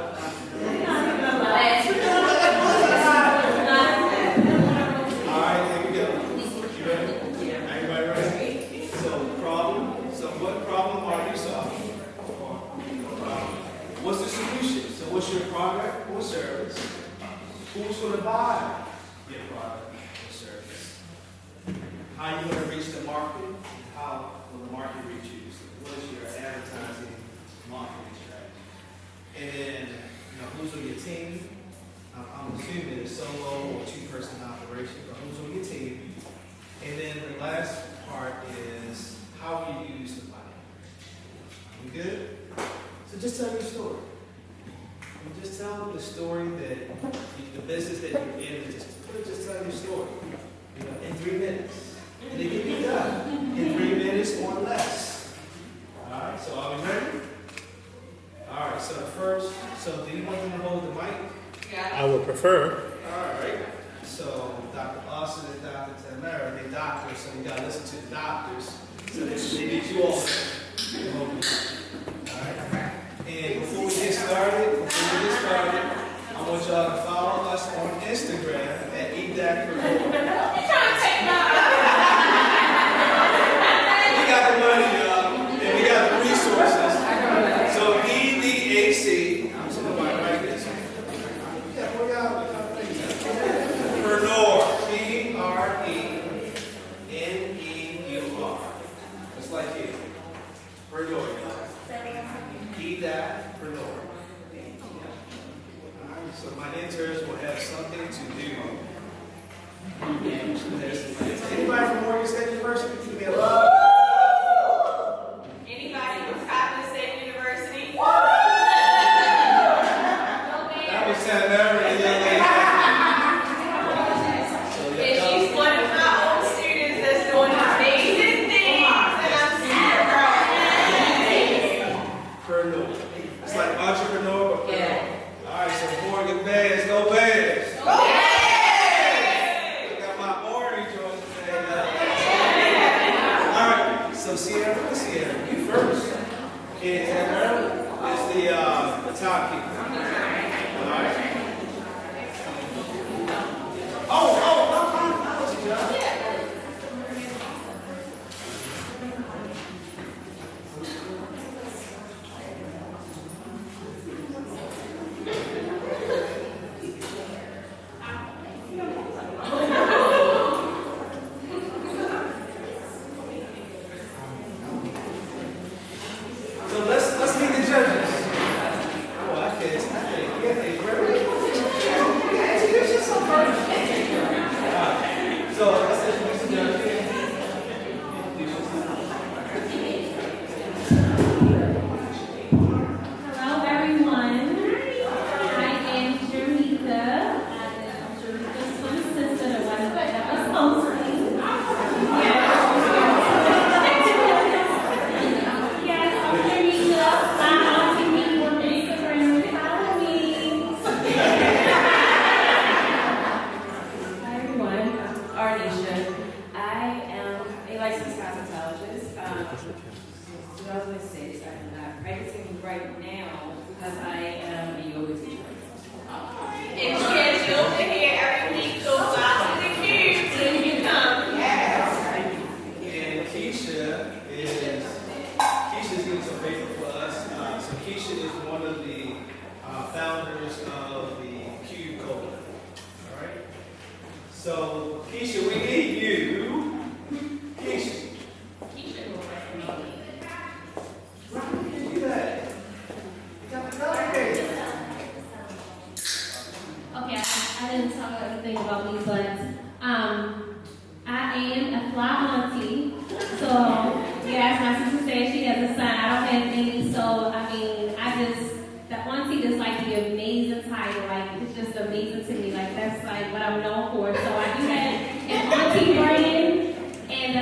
[SPEAKER 10] Alright, here we go. You ready? Everybody ready? So, problem. So, what problem are you solving? What's the solution? So, what's your product or service? Who's going to buy your product or service? How are you going to reach the market? And how will the market reach you? So, what is your advertising marketing strategy? And then, who's on your team? I'm assuming it's solo or two-person operation, but who's on your team? And then the last part is how you use the money. We good? So just tell your story. And just tell them the story that the business that you're in. Just tell your story. In 3 minutes, and it can be done in 3 minutes or less. All right. So are we ready? All right. So first, do you want them to hold the mic?
[SPEAKER 11] I would prefer.
[SPEAKER 10] All right. So Dr. Austin and Dr. Tamara, they're doctors, so you got to listen to the doctors. So they need you all to hold the mic. All right. And before we get started, I want y'all to follow us on Instagram at eDAC4. We got the money, y'all, and we got the resources. So EDAC. I'm saying nobody write this. Yeah, we got Preneur. PRENEUR. Just like here. Preneur. EDAC4. So my interns will have something to do. Anybody from Morgan State University? Give me a love.
[SPEAKER 3] Anybody from Scotland State University?
[SPEAKER 10] That was Sam Everett and young lady.
[SPEAKER 3] And she's one of my old students that's doing amazing things, and I'm super proud.
[SPEAKER 10] Preneur. It's like entrepreneur, but preneur.
[SPEAKER 3] Yeah.
[SPEAKER 10] All right, so Morgan Bears, go Bears.
[SPEAKER 3] Go Bears!
[SPEAKER 10] We got my orange on today. All right, so Sierra, you first. And Tamara is the top keeper. All right. Oh, so let's meet the judges. Oh, I can't. Introduce yourself first. So let's introduce the judges.
[SPEAKER 1] Hello, everyone. I am Nikita. I'm Nikita's twin sister, the one that was hosting. Yes, I'm Nikita. I'm on TV on Instagram. Follow me.
[SPEAKER 6] Hi everyone, Arnisha. I am a licensed cosmetologist. I was going to say this, I'm not practicing right now because I am a yoga teacher.
[SPEAKER 3] And she has yoga here every week, so fly to the cube till you come.
[SPEAKER 10] And Keisha's getting some paper for us. So Keisha is one of the founders of the Cube Code. All right. So Keisha, we need you. Keisha. You got the color cake.
[SPEAKER 1] Okay, I didn't talk everything about me, but I am a fly auntie. So, as my sister said, she has a son. I don't have any, so the auntie is like the amazing title. Like, it's just amazing to me. Like, that's like what I'm known for. So I do have an auntie brand, and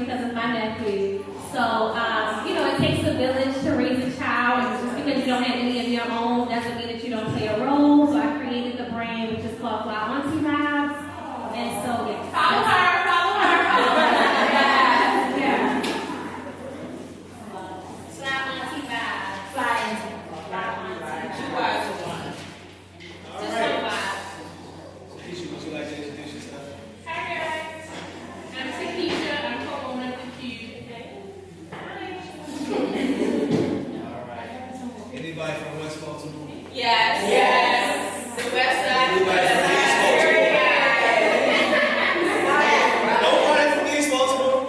[SPEAKER 1] because of my nephew. So, it takes a village to raise a child, and just because you don't have any of your own doesn't mean that you don't play a role. So I created the brand, which is called Fly Auntie Vibes. And so, yeah. Follow her. Yeah. Fly Auntie Vibes. Fly Auntie.
[SPEAKER 2] You guys are one.
[SPEAKER 10] All
[SPEAKER 1] Just
[SPEAKER 10] right.
[SPEAKER 1] one vibe.
[SPEAKER 10] Keisha, would you like to introduce yourself?
[SPEAKER 1] Hi guys, I'm Nikita. I'm co-owner of the Cube.
[SPEAKER 10] All right. Anybody from West Baltimore?
[SPEAKER 1] Yes. The West Side.
[SPEAKER 10] Anybody from East Baltimore? Nobody from East Baltimore?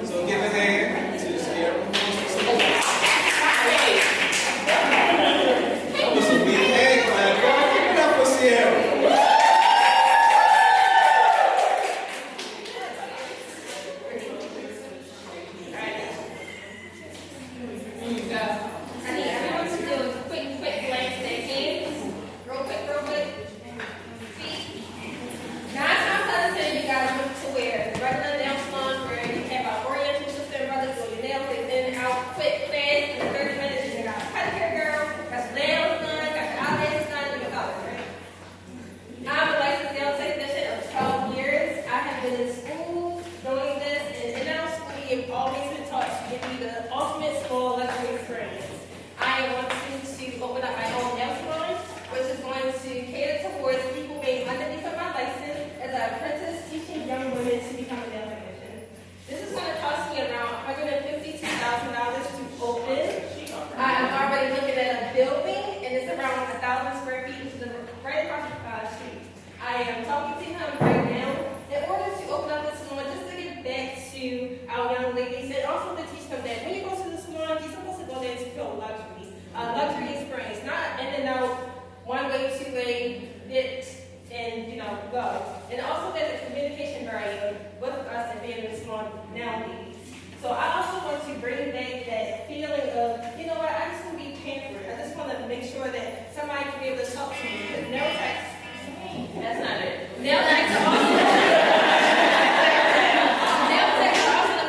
[SPEAKER 10] So give a hand to the Sierra. That was a big hand clap. Y'all give it up for Sierra.
[SPEAKER 1] I need everyone to do a quick glance at their hands. Real quick. Feet. 9 times out of 10, you guys look to wear regular nail salon where you have an oriental system, rather do your nails in and out quick, fast, in 30 minutes. You got a pedicure girl, got your nails done, got your eyelids done, and your colors, right? I'm a licensed nail technician of 12 years. I have been in school doing this, and in our school, we have always been taught to give you the ultimate spa luxury experience. I am wanting to open up my own nail salon, which is going to cater towards people being underneath of my license as an apprentice teaching young women to become a nail technician. This is going to cost me around $152,000 to open. I am already looking at a building, and it's around 1,000 square feet, which is right across the street. I am talking to him right now in order to open up the salon, just to give back to our young ladies, and also to teach them that when you go to the salon, you're supposed to go there to feel luxury, luxury experience, not in and out, one way, two way, bit, and go. And also there's a communication barrier with us and being in the salon nowadays. So I also want to bring back that feeling of, I just want to be pampered. I just want to make sure that somebody can be able to talk to me, because nail techs, that's not it. Nail techs are also the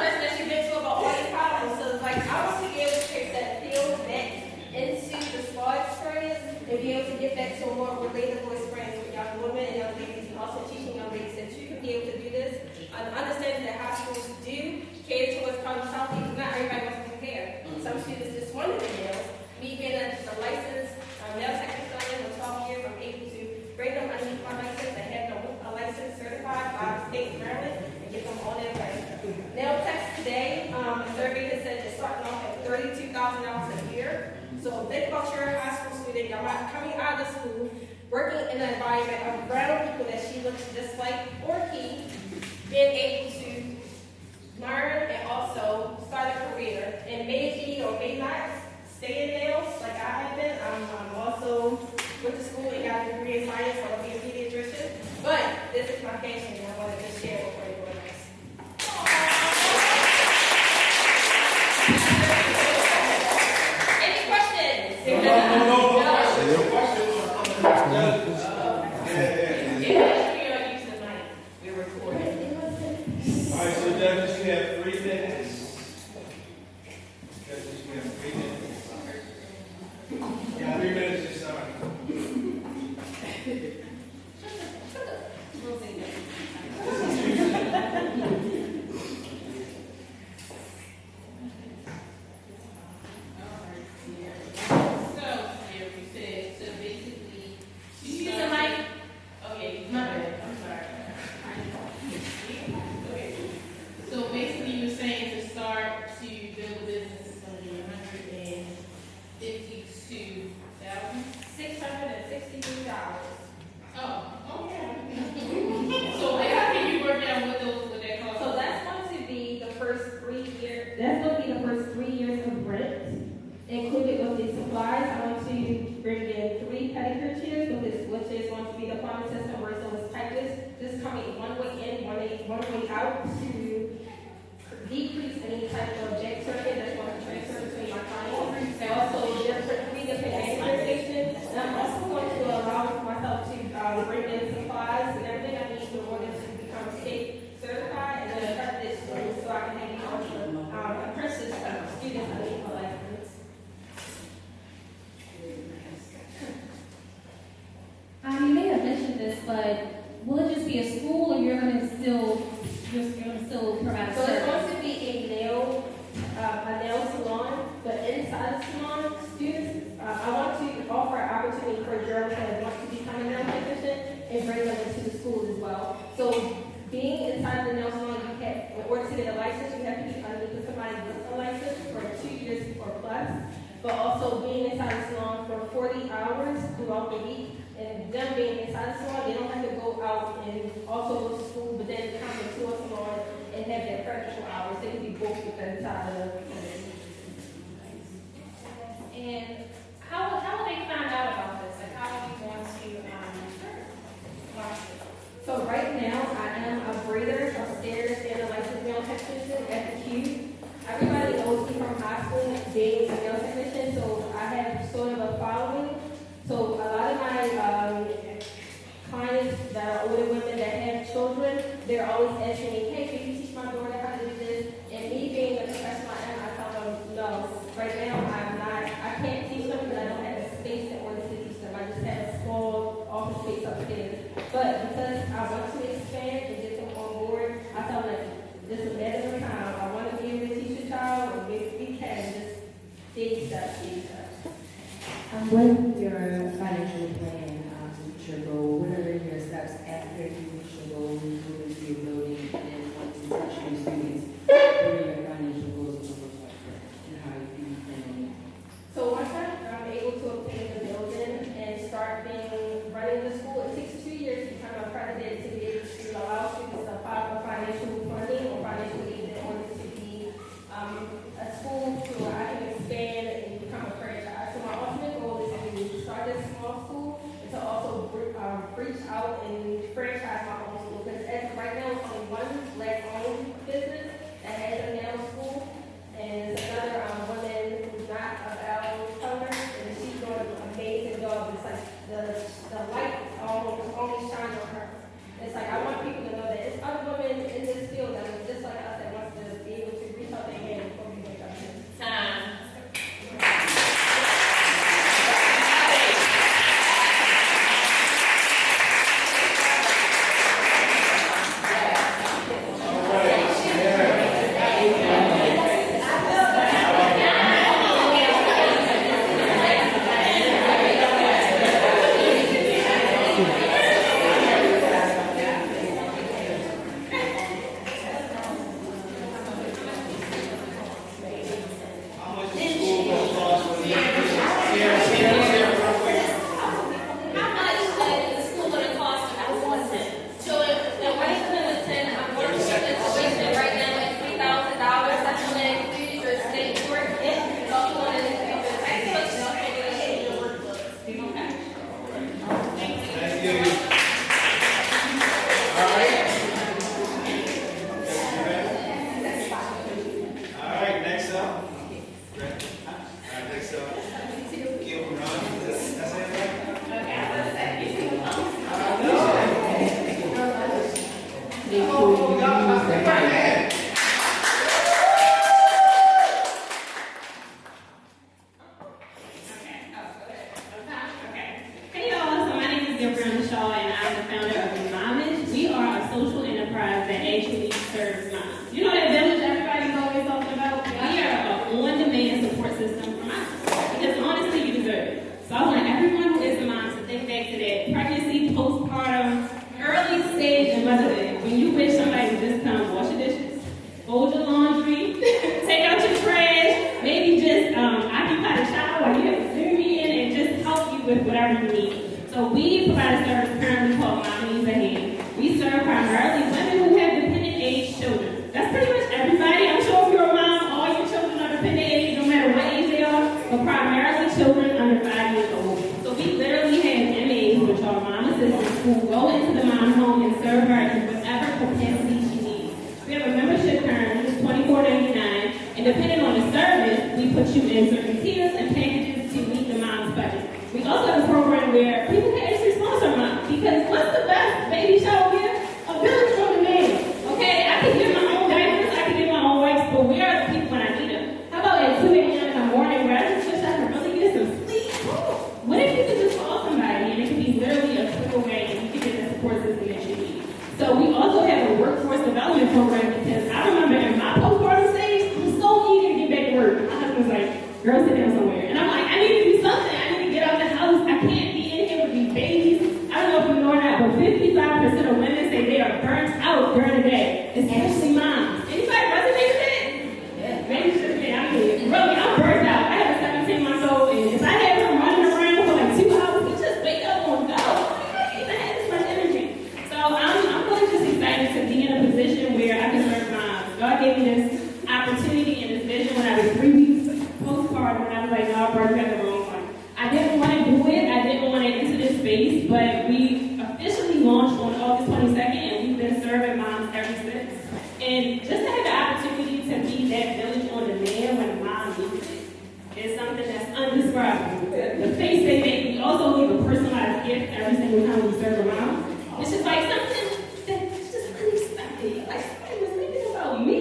[SPEAKER 1] person that you vent to about all your problems. So I want to be able to take that feel back into the spa experience and be able to get back to a more relatable experience with young women and young ladies, and also teaching young ladies that you can be able to do this. Understanding that high schools do cater towards problem solving, because not everybody wants to do hair. Some students just want to do nails. Me being a licensed nail technician for 12 years, I'm able to bring them underneath my license and have them a license certified by the state of Maryland and get them on their way. Nail techs today, a survey that said they're starting off at $32,000 a year. So think about your high school student, y'all might coming out of school, working in an environment around people that she looks just like or he, being able to learn and also start a career. And maybe or may not stay in nails like I have been. I'm also went to school and got a degree in science, so I'll be a pediatrician. But this is my passion, and I wanted to share it with everyone else. Any questions?
[SPEAKER 10] No.
[SPEAKER 1] We're recording.
[SPEAKER 10] All right, so judges, you have 3 minutes. Judges, you have 3 minutes. Yeah, 3 minutes to start.
[SPEAKER 1] So basically, you were saying to start to build a business is going to be $152,663. Oh, okay. So how can you work out what that costs?
[SPEAKER 4] So that's going to be the first 3 years. That's going to be the first 3 years of rent, included with the supplies. I want to bring in 3 pedicure chairs, which is going to be the plumbing system where it's tightest, just coming one way in, one way out to decrease any type of jet circuit that's going to transfer between my clients. And also
[SPEAKER 1] you're going to still provide a
[SPEAKER 12] So it's
[SPEAKER 1] service?
[SPEAKER 12] going to be a nail salon, but inside the salon, students, I want to offer an opportunity for girls that want to become a nail technician and bring them into the schools as well. So being inside the nail salon, you have, in order to get a license, you have to be underneath somebody with a license for 2 years or plus. But also being inside the salon for 40 hours throughout the week, and them being inside the salon, they don't have to go out and also go to school, but then come into a salon and have their practical hours. They can be both within inside the
[SPEAKER 1] And how will they find out about this? Like, how are you going to watch it?
[SPEAKER 12] So right now, I am a breeder upstairs and a licensed nail technician at the Q. Everybody knows me from high school being a nail technician, so I have sort of a following. So a lot of my clients that are older women that have children, they're always asking me, hey, can you teach my daughter how to do this? And me being the professional I am, I tell them, no. Right now, I can't teach them because I don't have the space in order to teach them. I just have a small office space upstairs. But because I want to expand and get them on board, I tell them this is a matter of time. I want to be able to teach a child, and if we can, just baby steps.
[SPEAKER 13] What your financial plan to reach your goal? What are your steps after you reach your goal, you move into your building, and want to teach your students? What are your financial goals going to look like, and how you plan?
[SPEAKER 12] So once I'm able to obtain the building and start running the school, it takes 2 years to become accredited to be able to allow students to apply for financial funding or financial aid in order to be a school so I can expand and become a franchise. So my ultimate goal is to start this small school and to also reach out and franchise my own school. Because as of right now, it's only one black-owned business that has a nail school, and it's another woman who's not of our color, and she's doing an amazing job. It's like the light always shines on her. It's like I want people to know that it's other women in this field that are just like us that wants to be able to reach out their hand before we make up this.
[SPEAKER 2] Time.
[SPEAKER 10] How much is school going to cost for the Sierra,
[SPEAKER 1] How much is the school going to cost for everyone? So if the rate of the 10, I'm working with the tuition right now at $3,000. That's going to include your state work. It's also going to include your textbooks and your workbooks. Okay?
[SPEAKER 10] Thank you. All right. All right, next up. All right, next up. Gil Ron. That's it, right? Oh, y'all must be right there.
[SPEAKER 4] Hey y'all, so my name is Gabrielle Shaw and I'm the founder of Momish. We are a social enterprise that actually serves moms. You know that village everybody's always talking about? We are an on-demand support system for moms. Because honestly, you deserve it. So I want everyone who is a mom to think back to that pregnancy, postpartum, early stage of motherhood. When you wish somebody would just come wash your dishes, fold your laundry, take out your trash, maybe just occupy the child while you have a cereal and just help you with whatever you need. So we provide a service currently called Mom Needs a Hand. We serve primarily women who have dependent age children. That's pretty much everybody. I'm sure if you're a mom, all your children are dependent age, no matter what age they are, but primarily children under 5 years old. So we literally have MAs, which are mom assistants, who go into the mom's home and serve her in whatever capacity she needs. We have a membership currently, it's $24.99, and depending on the service, we put you in certain tiers and packages to meet the mom's budget. We also have a program where people can actually sponsor moms, because what's the best baby shower gift? A village from the man. Okay, I can get my own diapers, I can get my own wipes, but where are the people when I need them? How about at 2 a.m. in the morning where I just wish I could really get some sleep? What if you could just call somebody and it could be literally a simple way and you could get the support system that you need? So we also have a workforce development program
[SPEAKER 3] girlfriend because I remember in my postpartum stage, I was so eager to get back to work. My husband was like, girl, sit down somewhere. And I'm like, I need to do something. I need to get out the house. I can't be in here with these babies. I don't know if you know or not, but 55% of women say they are burnt out during the day, especially moms. Anybody resonate with that? Yeah. Maybe it's just me. I mean, really, I'm burnt out. I have a 17-month-old, and if I had him running around for like 2 hours, he just wake up on go. I can't even have this much energy. So I'm really just excited to be in a position where I can serve moms. God gave me this opportunity and this vision when I was 3 weeks postpartum, and I was like, no, bro, you got the wrong one. I didn't want to do it. I didn't want to enter this space, but we officially launched on August 22nd, and we've been serving moms ever since. And just to have the opportunity to be that village on demand when a mom needs it is something that's undescribable. The face they make, we also give a personalized gift every single time we serve a mom. It's just like something that's just unexpected. Like somebody was thinking about me.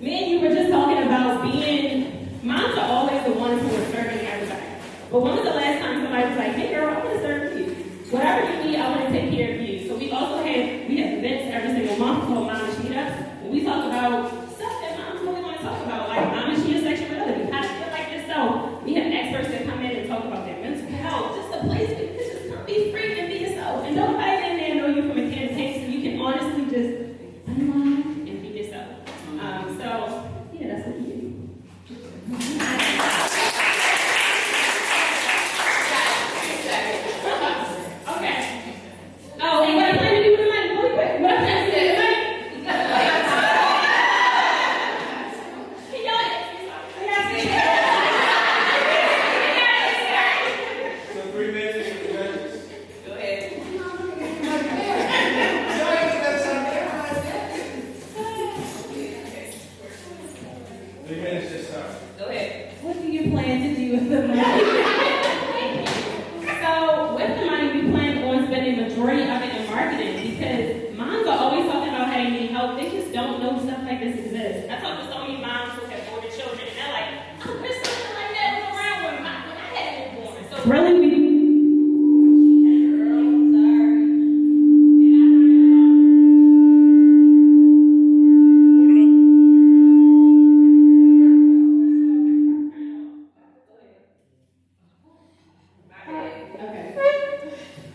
[SPEAKER 3] Me and you were just talking about being, moms are always the ones who are serving everybody. But when was the last time somebody was like, hey girl, I want to serve you. Whatever you need, I want to take care of you. So we also have events every single month called Mama Cheetahs. And we talk about stuff that moms really want to talk about, like Mama Cheetah sexuality, how to feel like yourself. We have experts that come in and talk about their mental health, just a place where you can just come be free and be yourself. And nobody in there know you from a can of paint, so you can honestly just unwind and be yourself. That's what you do. Oh, and what I plan to do with the money, really quick. What I plan to do with the money?
[SPEAKER 10] So 3 minutes for the judges.
[SPEAKER 7] Go ahead.
[SPEAKER 10] 3 minutes to start.
[SPEAKER 7] Go ahead.
[SPEAKER 3] What do you plan to do with the money? So, with the money, we plan on spending the majority of it in marketing because moms are always talking about how they need help. They just don't know stuff like this exists. I talk to so many moms who have older children, and they're like, oh, there's something like that was around when I had it born. So, really, we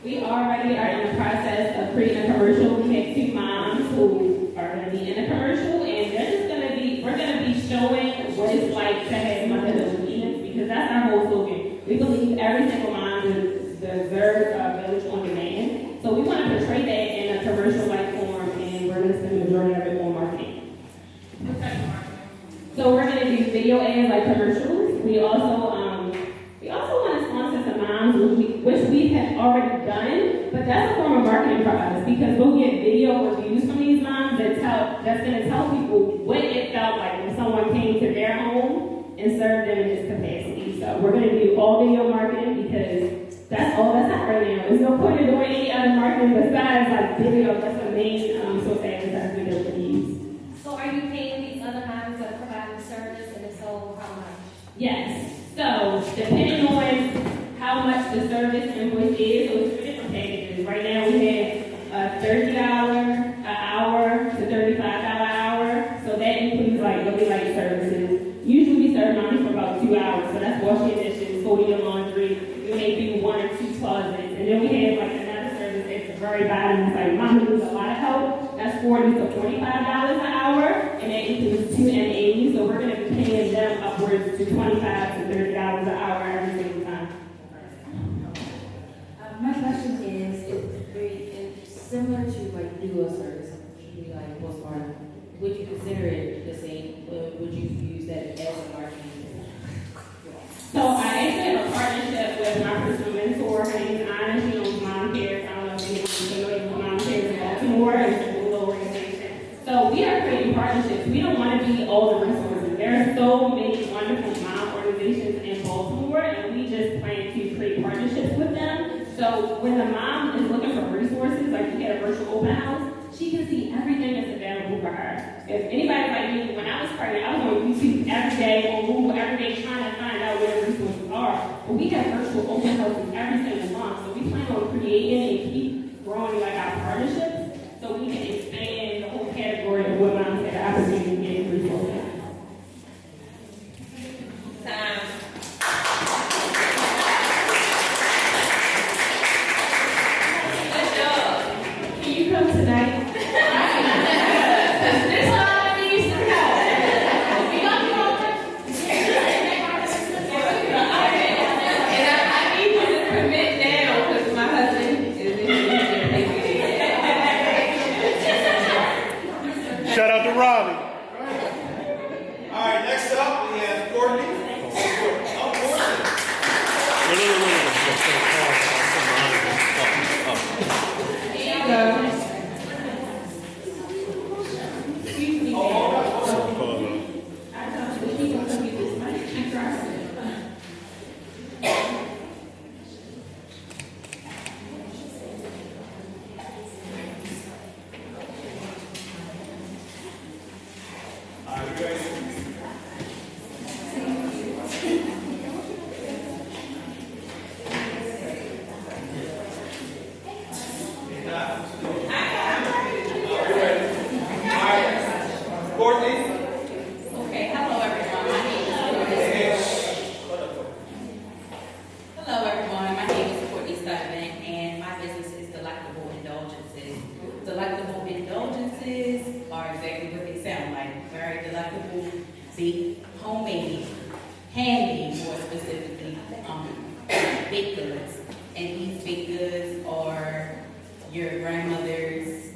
[SPEAKER 3] We already are in the process of creating a commercial. We have 2 moms who are going to be in the commercial, and they're just going to be, we're going to be showing what it's like to have motherhood needs, because that's our whole slogan. We believe every single mom deserves a village on demand. So we want to portray that in a commercial-like form, and we're going to spend the majority of it on marketing. So we're going to do video ads like commercials. We also want to sponsor some moms, which we have already done, but that's a form of marketing for us because we'll get video reviews from these moms that's going to tell people what it felt like when someone came to their home and served them in this capacity. So we're going to do all video marketing because that's all that's hot right now. There's no point in doing any other marketing besides like video. That's the main source of advertising that we use.
[SPEAKER 12] So are you paying these other moms that are providing service, and if so, how much?
[SPEAKER 3] Yes. So, depending on how much the service invoice is, so it's 3 different packages. Right now we have $30 an hour to $35 an hour. So that includes like really light services. Usually we serve moms for about 2 hours. So that's washing dishes, folding your laundry. We may do 1 or 2 closets. And then we have like another service at the very bottom. It's like mom needs a lot of help. That's $40 to $45 an hour. And that includes 2 NAs. So we're going to be paying them upwards to $25 to $30 an hour every single time.
[SPEAKER 13] My question is similar to like dual service, usually like postpartum. Would you consider it the same? Would you use that as a marketing?
[SPEAKER 3] So I actually have a partnership with my personal mentor. Her name is Anna. She owns Mom Cares. I don't know if you're familiar with Mom Cares in Baltimore. It's a little organization. So we are creating partnerships. We don't want to be all the resources. There are so many wonderful mom organizations in Baltimore, and we just plan to create partnerships with them. So when the mom is looking for resources, like we had a virtual open house, she can see everything that's available for her. If anybody's like me, when I was pregnant, I was on YouTube every day, on Google every day, trying to find out where the resources are. But we have virtual open houses every single month, so we plan on creating and keep growing like our partnerships, so we can expand the whole category of what moms have
[SPEAKER 11] Dr. Ronnie.
[SPEAKER 10] All right, next up, we have Courtney. Oh, Courtney. Are you ready? Courtney?
[SPEAKER 6] Okay, hello everyone. My name is Hello everyone. My name is Courtney Stubman, and my business is Delectable Indulgences. Delectable Indulgences are exactly what they sound like. Very delectable, baked, homemade, handmade, more specifically, baked goods. And these baked goods are your grandmother's,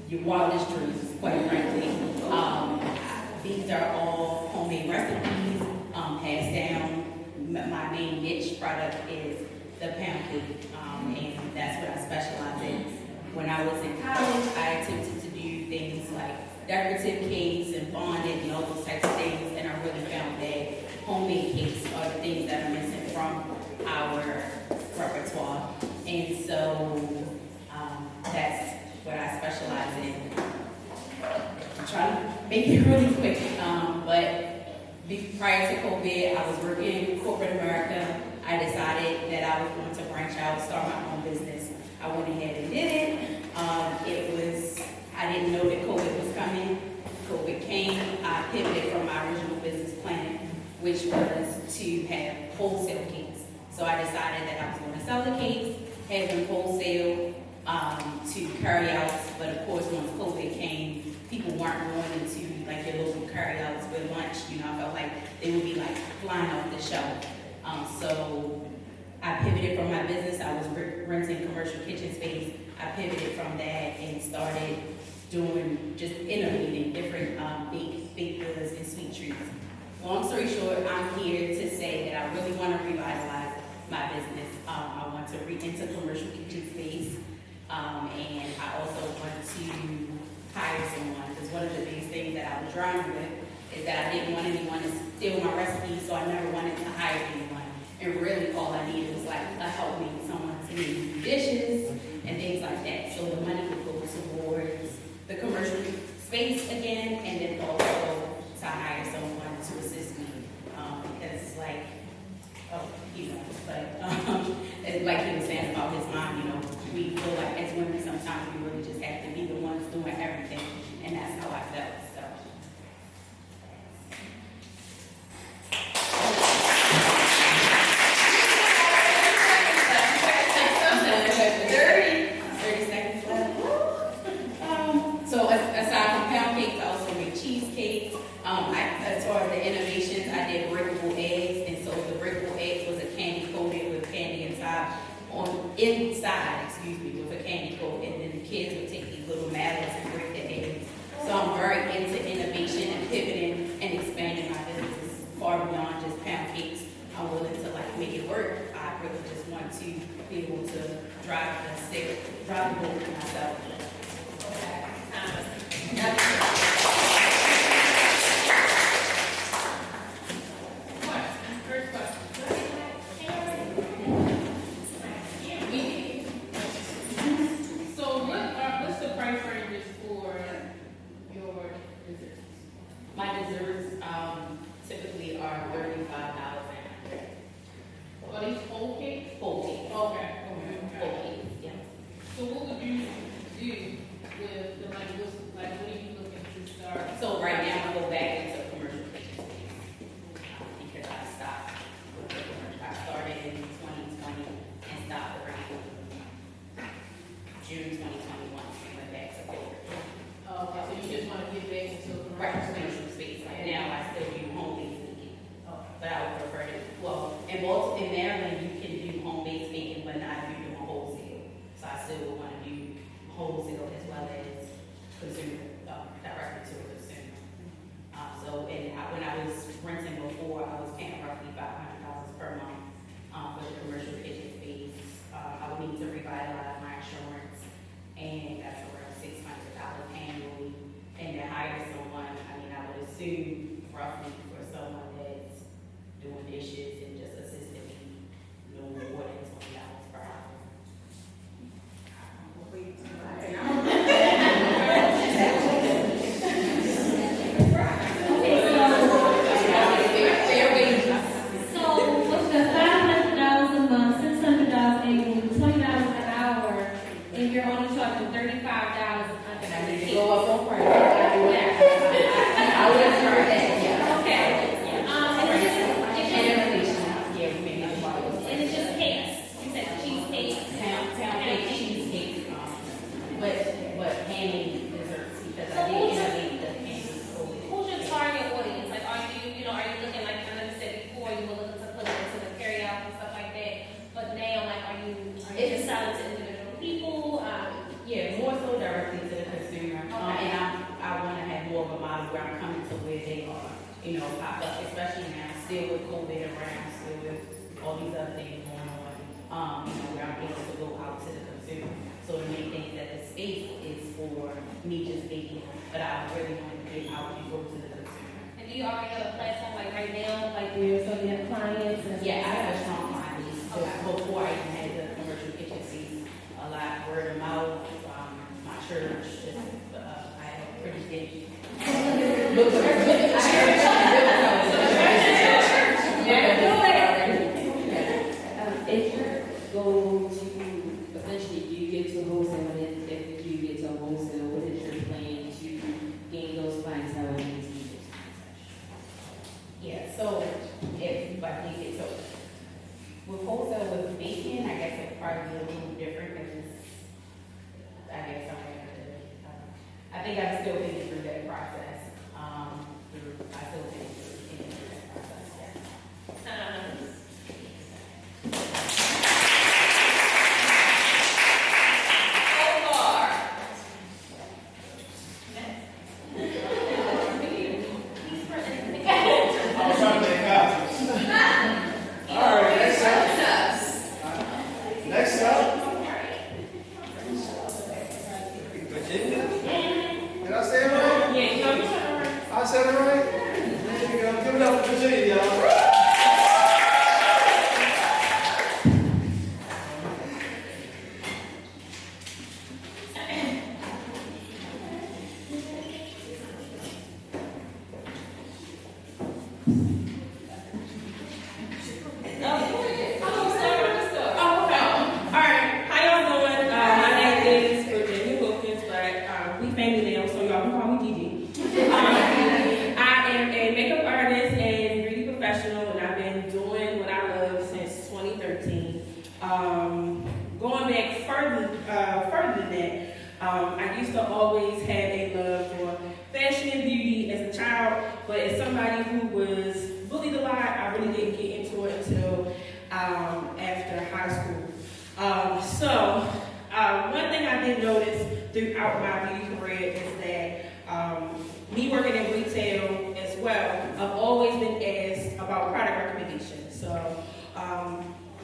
[SPEAKER 6] your wildest dreams, quite frankly. These are all homemade recipes, passed down. My main niche product is the pound cake, and that's what I specialize in. When I was in college, I attempted to do things like decorative cakes and fondant and all those types of things, and I really found that homemade cakes are the things that are missing from our repertoire. And so that's what I specialize in. I'm trying to make it really quick, but prior to COVID, I was working in corporate America. I decided that I was going to branch out, start my own business. I went ahead and did it. I didn't know that COVID was coming. COVID came. I pivoted from my original business plan, which was to have wholesale cakes. So I decided that I was going to sell the cakes, have them wholesale to carry out. But of course, once COVID came, people weren't going into like your local carry outs with lunch. You know, I felt like they would be like flying off the shelf. So I pivoted from my business. I was renting commercial kitchen space. I pivoted from that and started doing, just innovating different baked goods and sweet treats. Long story short, I'm here to say that I really want to revitalize my business. I want to re-enter commercial kitchen space, and I also want to hire someone, because one of the biggest things that I was driving with is that I didn't want anyone to steal my recipes, so I never wanted to hire anyone. And really all I needed was like a helpmate, someone to maybe do dishes and things like that. So the money would go towards the commercial space again, and then also to hire someone to assist me. Because like, like he was saying about his mom, we feel like as women sometimes we really just have to be the ones doing everything, and that's how I felt. So. So aside from pound cakes, I also make cheesecakes. As far as the innovations, I did breakable eggs, and so the breakable eggs was a candy coated with candy inside, with a candy coat, and then the kids would take these little mallets and break the eggs. So I'm very into innovation and pivoting and expanding my business far beyond just pound cakes. I'm willing to make it work. I really just want to be able to drive the boat myself.
[SPEAKER 1] What's the price ranges for your desserts?
[SPEAKER 6] My desserts typically are $35.
[SPEAKER 1] Are these whole cakes?
[SPEAKER 6] Whole cake.
[SPEAKER 1] Okay.
[SPEAKER 6] Whole cake, yeah.
[SPEAKER 1] So what would you do with the what are you looking to start?
[SPEAKER 6] So right now I go back into commercial kitchen because I stopped. I started in 2020 and stopped around June 2021 and went back to corporate.
[SPEAKER 1] Okay, so you just want to get back into a
[SPEAKER 6] Right,
[SPEAKER 1] commercial
[SPEAKER 6] commercial space. Right now I still do home-based baking, but I would prefer to. Well, in Maryland you can do home-based baking, but not if you're doing wholesale. So I still would want to do wholesale as well as consumer to roughly for someone that's doing dishes and just assisting me, no more than $20 per hour.
[SPEAKER 1] So with the $500 a month, $600 annually, $20 an hour, and you're only charging $35
[SPEAKER 6] I need to go up on Friday. I would have heard that, yeah.
[SPEAKER 1] Okay. And it's just cakes. You said cheesecake.
[SPEAKER 6] Town cake, cheesecake, but handmade desserts, because
[SPEAKER 1] So
[SPEAKER 6] I did
[SPEAKER 1] who's your-
[SPEAKER 6] innovate the handmade.
[SPEAKER 1] Who's your target audience? Like, are you looking like I know you said before, you were looking to put it into the carry out and stuff like that. But now, like, are you just selling to individual people?
[SPEAKER 6] Yeah, more so directly to the consumer. And I want to have more of a model where I'm coming to where they are, pop up, especially now, still with COVID around, still with all these other things going on, where I'm able to go out to the consumer. So the main thing is that the space is for me just baking, but I really want to get out and go to the consumer.
[SPEAKER 1] And do you already have a platform like right now, like where so you have clients? And
[SPEAKER 6] Yeah, I have a strong client base. So before I even had the commercial kitchen space, a lot word of mouth, my church, just, I have a pretty big.
[SPEAKER 13] If your goal to eventually you get to wholesale, and if you get to wholesale, what is your plan to gain those clients out and maintain those clients?
[SPEAKER 6] Yeah, so if I think it, so with wholesale with baking, I guess it'd probably be a little different because I guess I'm gonna have to, I think I'm still thinking through that process. I still thinking through that process, yeah.
[SPEAKER 10] I was trying to make copies. All right, next up. Virginia? Did I say it right?
[SPEAKER 3] Yeah,
[SPEAKER 10] I said it right? There you go. Give it up for Virginia, y'all.
[SPEAKER 3] Alright, how y'all doing? My name is Virginia Wilkins, but we family now, so y'all can call me Gigi. I am a makeup artist and beauty professional, and I've been doing what I love since 2013. Going back further than that, I used to always have a love for fashion and beauty as a child, but as somebody who was bullied a lot, I really didn't get into it until after high school. One thing I did notice throughout my beauty career is that me working in retail as well, I've always been asked about product recommendations. So,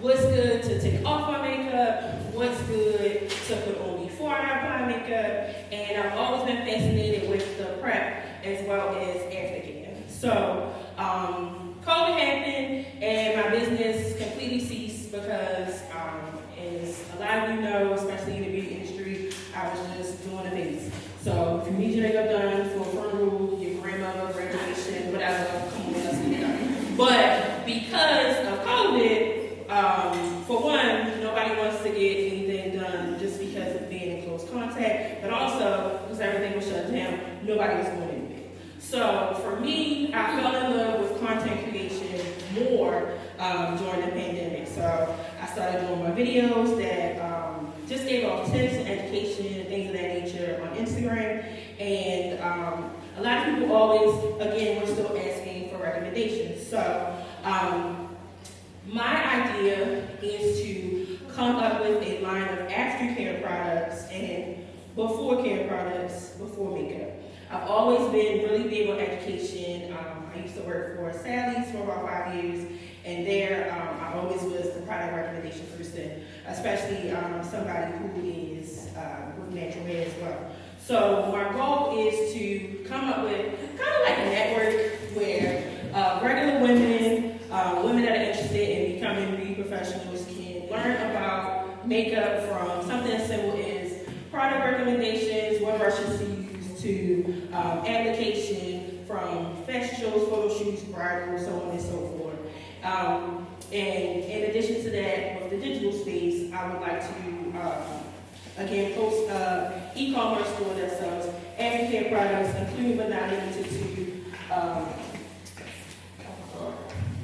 [SPEAKER 3] what's good to take off my makeup? What's good to put on before I apply makeup? And I've always been fascinated with the prep as well as aftercare. So, COVID happened and my business completely ceased because, as a lot of you know, especially in the beauty industry, I was just doing a base. So if you need your makeup done for a funeral, your grandmother, graduation, whatever, come on, let's get it done. But because of COVID, for one, nobody wants to get anything done just because of being in close contact, but also because everything was shut down, nobody was doing anything. So for me, I fell in love with content creation more during the pandemic. So I started doing my videos that just gave off tips and education and things of that nature on Instagram. And a lot of people always, again, were still asking for recommendations. So my idea is to come up with a line of aftercare products and before care products before makeup. I've always been really big on education. I used to work for Sally's for about 5 years, and there I always was the product recommendation person, especially somebody who is with natural hair as well. So my goal is to come up with kind of like a network
[SPEAKER 14] application from fashion shows, photo shoots, bridals, so on and so forth. And in addition to that, with the digital space, I would like to, again, post e-commerce store that sells aftercare products, including but not limited to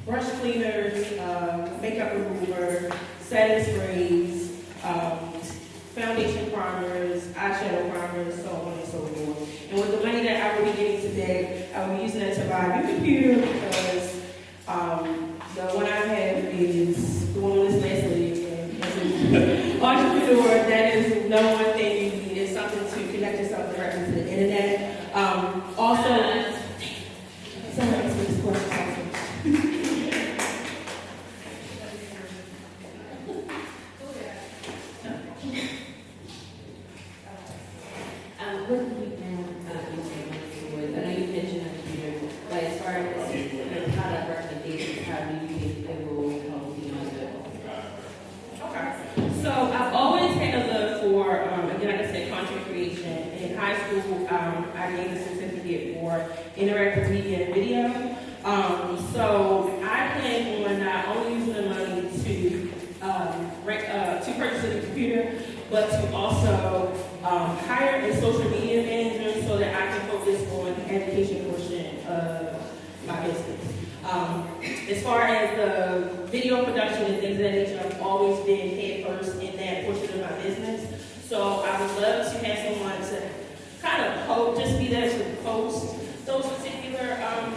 [SPEAKER 14] brush cleaners, makeup remover, setting sprays, foundation primers, eyeshadow primers, so on and so forth. And with the money that I will be getting today, I will be using that to buy a new computer because the one I have is the one on this last leg. And as an entrepreneur, that is the one thing you need is something to connect yourself directly to the internet. Also, someone else makes questions.
[SPEAKER 13] What do you plan with? I know you mentioned a computer, but as far as product recommendations, how do you think it will help you on the
[SPEAKER 14] Okay. So I've always had a love for, again, like I said, content creation. In high school, I gained a certificate for interactive media and video. So I plan on not only using the money to purchase a computer, but to also hire a social media manager so that I can focus on the education portion of my business. As far as the video production and things of that nature, I've always been head first in that portion of my business. So I would love to have someone to kind of just be there to post those particular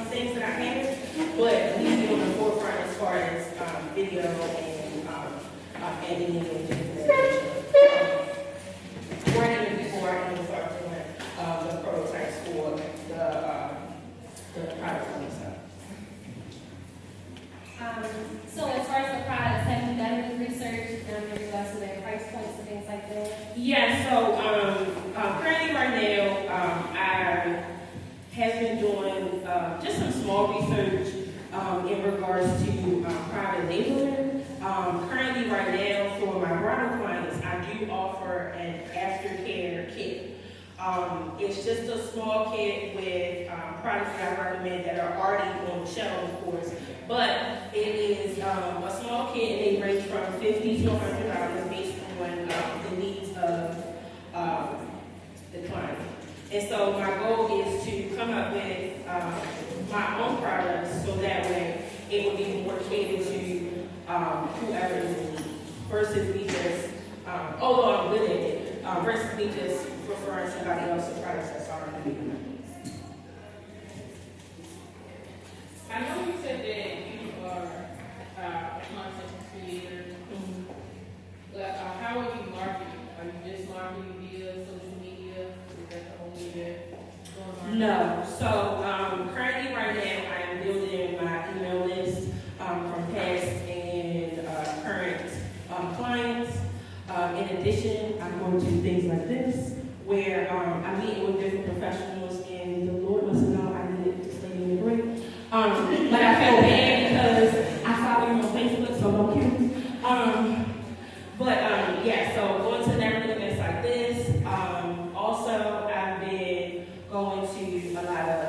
[SPEAKER 14] things that I have, but leave me on the forefront as far as video and editing and things of that nature. Writing before I even start doing the prototypes for the product themselves.
[SPEAKER 12] So as far as the products, have you done any research in regards to their price points and things like that?
[SPEAKER 14] Yeah, so currently right now, I have been doing just some small research in regards to private labeling. Currently right now, for my bridal clients, I do offer an aftercare kit. It's just a small kit with products that I recommend that are already on the shelf, of course. But it is a small kit, and they range from $50 to $100 based on the needs of the client. And so my goal is to come up with my own products so that way it will be more catered to whoever is in need. Versus me just, although I'm good at it, versus me just referring somebody else to products that's already given.
[SPEAKER 3] I know you said that you are a content creator, but how are you marketing? Are you just marketing via social media? Is that the only way you're going?
[SPEAKER 14] No. So currently right now I am building my email list from past and current clients. In addition, I'm going to do things like this where I'm meeting with different professionals, and the Lord must know I needed to stay in the break. But I feel bad because I follow you on Facebook, so don't kill me. Yeah, so going to networking events like this. Also, I've been going to a lot of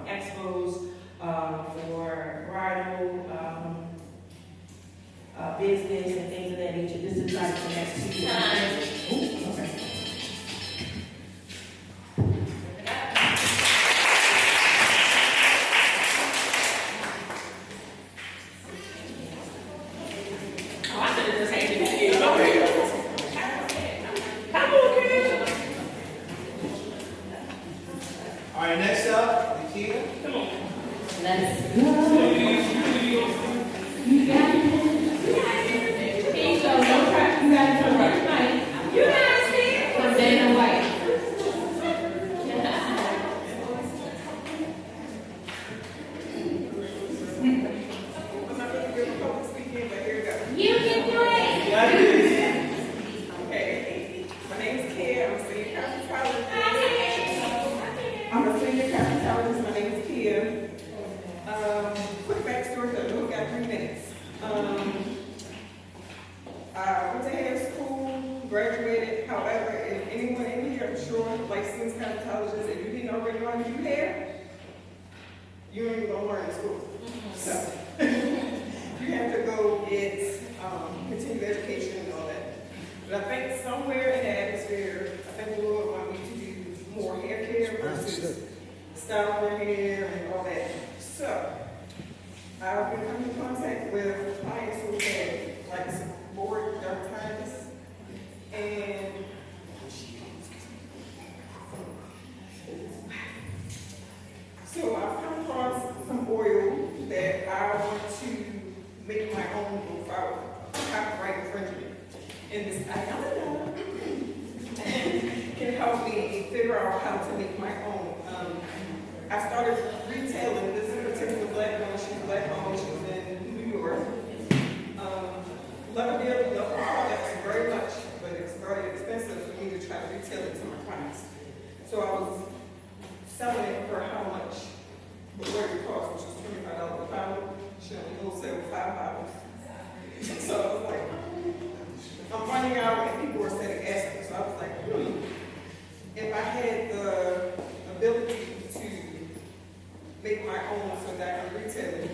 [SPEAKER 14] expos for bridal business and things of that nature. This is like the next 2 years. Ooh, okay.
[SPEAKER 10] All right, next up, Nikita.
[SPEAKER 14] Come on.
[SPEAKER 13] Let's go.
[SPEAKER 12] You got it. Okay, so don't try. You got it from right tonight. You guys see? From Dana White. You can do it.
[SPEAKER 10] Got it.
[SPEAKER 9] Okay, my name is Kia. I'm a senior cosmetologist. I'm a senior cosmetologist. My name is Kia. Quick backstory, because I only got 3 minutes. I went to hair school, graduated. However, if anyone in here mature, licensed cosmetologist, if you didn't already want to do hair, you ain't even gonna learn in school. So, you have to go get, continued education and all that. But I think somewhere in the atmosphere, I think the Lord want me to do more hair care versus styling their hair and all that. So, I've been coming in contact with clients who had like seborrheic dermatitis, and so I've come across some oil that I want to make my own without copyright infringement. And this Ayana can help me figure out how to make my own. I started retailing this particular black woman. She's black owned. She's in New York. Love the products very much, but it's very expensive for me to try to retail it to my clients. So I was selling it for how much? What it cost, which was $25 a pound. She only wholesale $5. So I was like, I'm running out, and people were starting asking. So I was like, if I had the ability to make my own so that I can retail it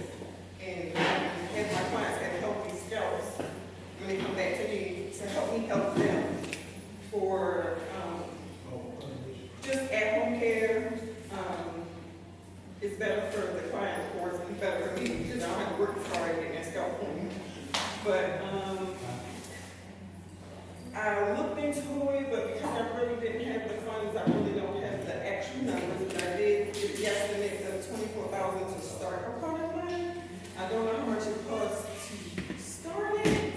[SPEAKER 9] and have my clients have healthy scalps when they come back to me to help me help them for just at-home care. It's better for the client, of course, and better for me because I don't have to work as hard to get my scalp clean. But I looked into it, but because I really didn't have the funds, I really don't have the actual numbers. But I did get a guesstimate of $24,000 to start a product line. I don't know how much it costs to start it,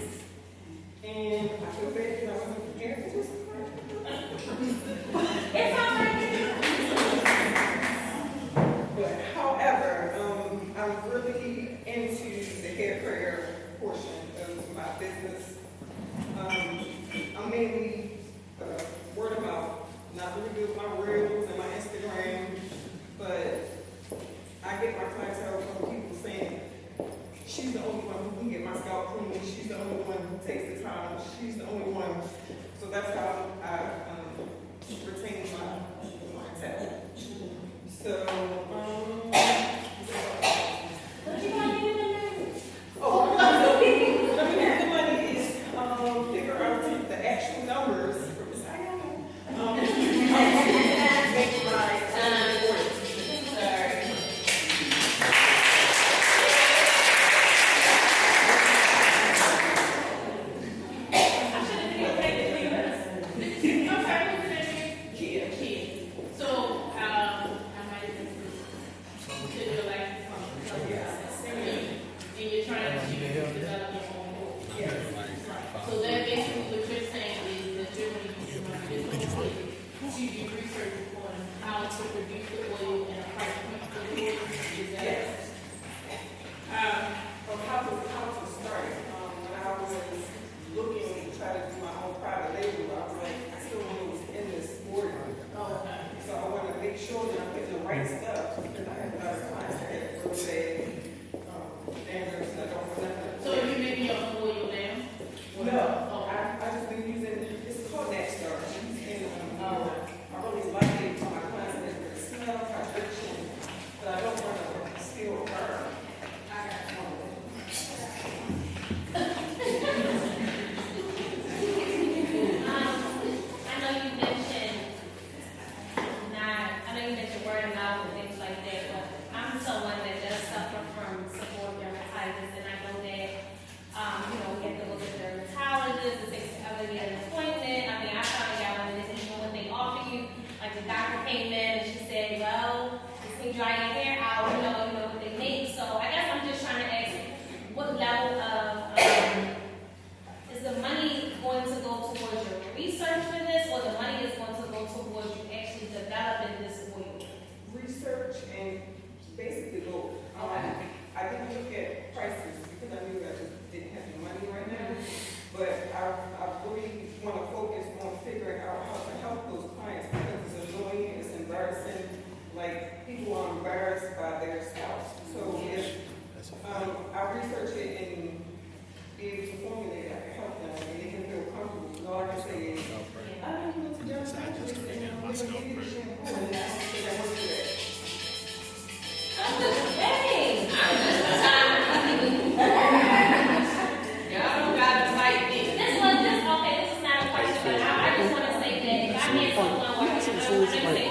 [SPEAKER 9] and I feel bad because I wasn't prepared for this. It's all right. But however, I'm really into the hair care portion of my business. I'm mainly word of mouth, not really good with my reels and my Instagram, but I get my clientele from people saying, she's the only one who can get my scalp clean, she's the only one who takes the time, she's the only one. So that's how I retain my clientele. So, what you want to do in there? Oh, let me get the money is figure out the actual numbers for Miss Ayana. Make my
[SPEAKER 11] I don't know. Let's go.
[SPEAKER 2] Dang! Y'all don't gotta fight me.
[SPEAKER 1] This is not a question, but I just want to say that if I had someone where I say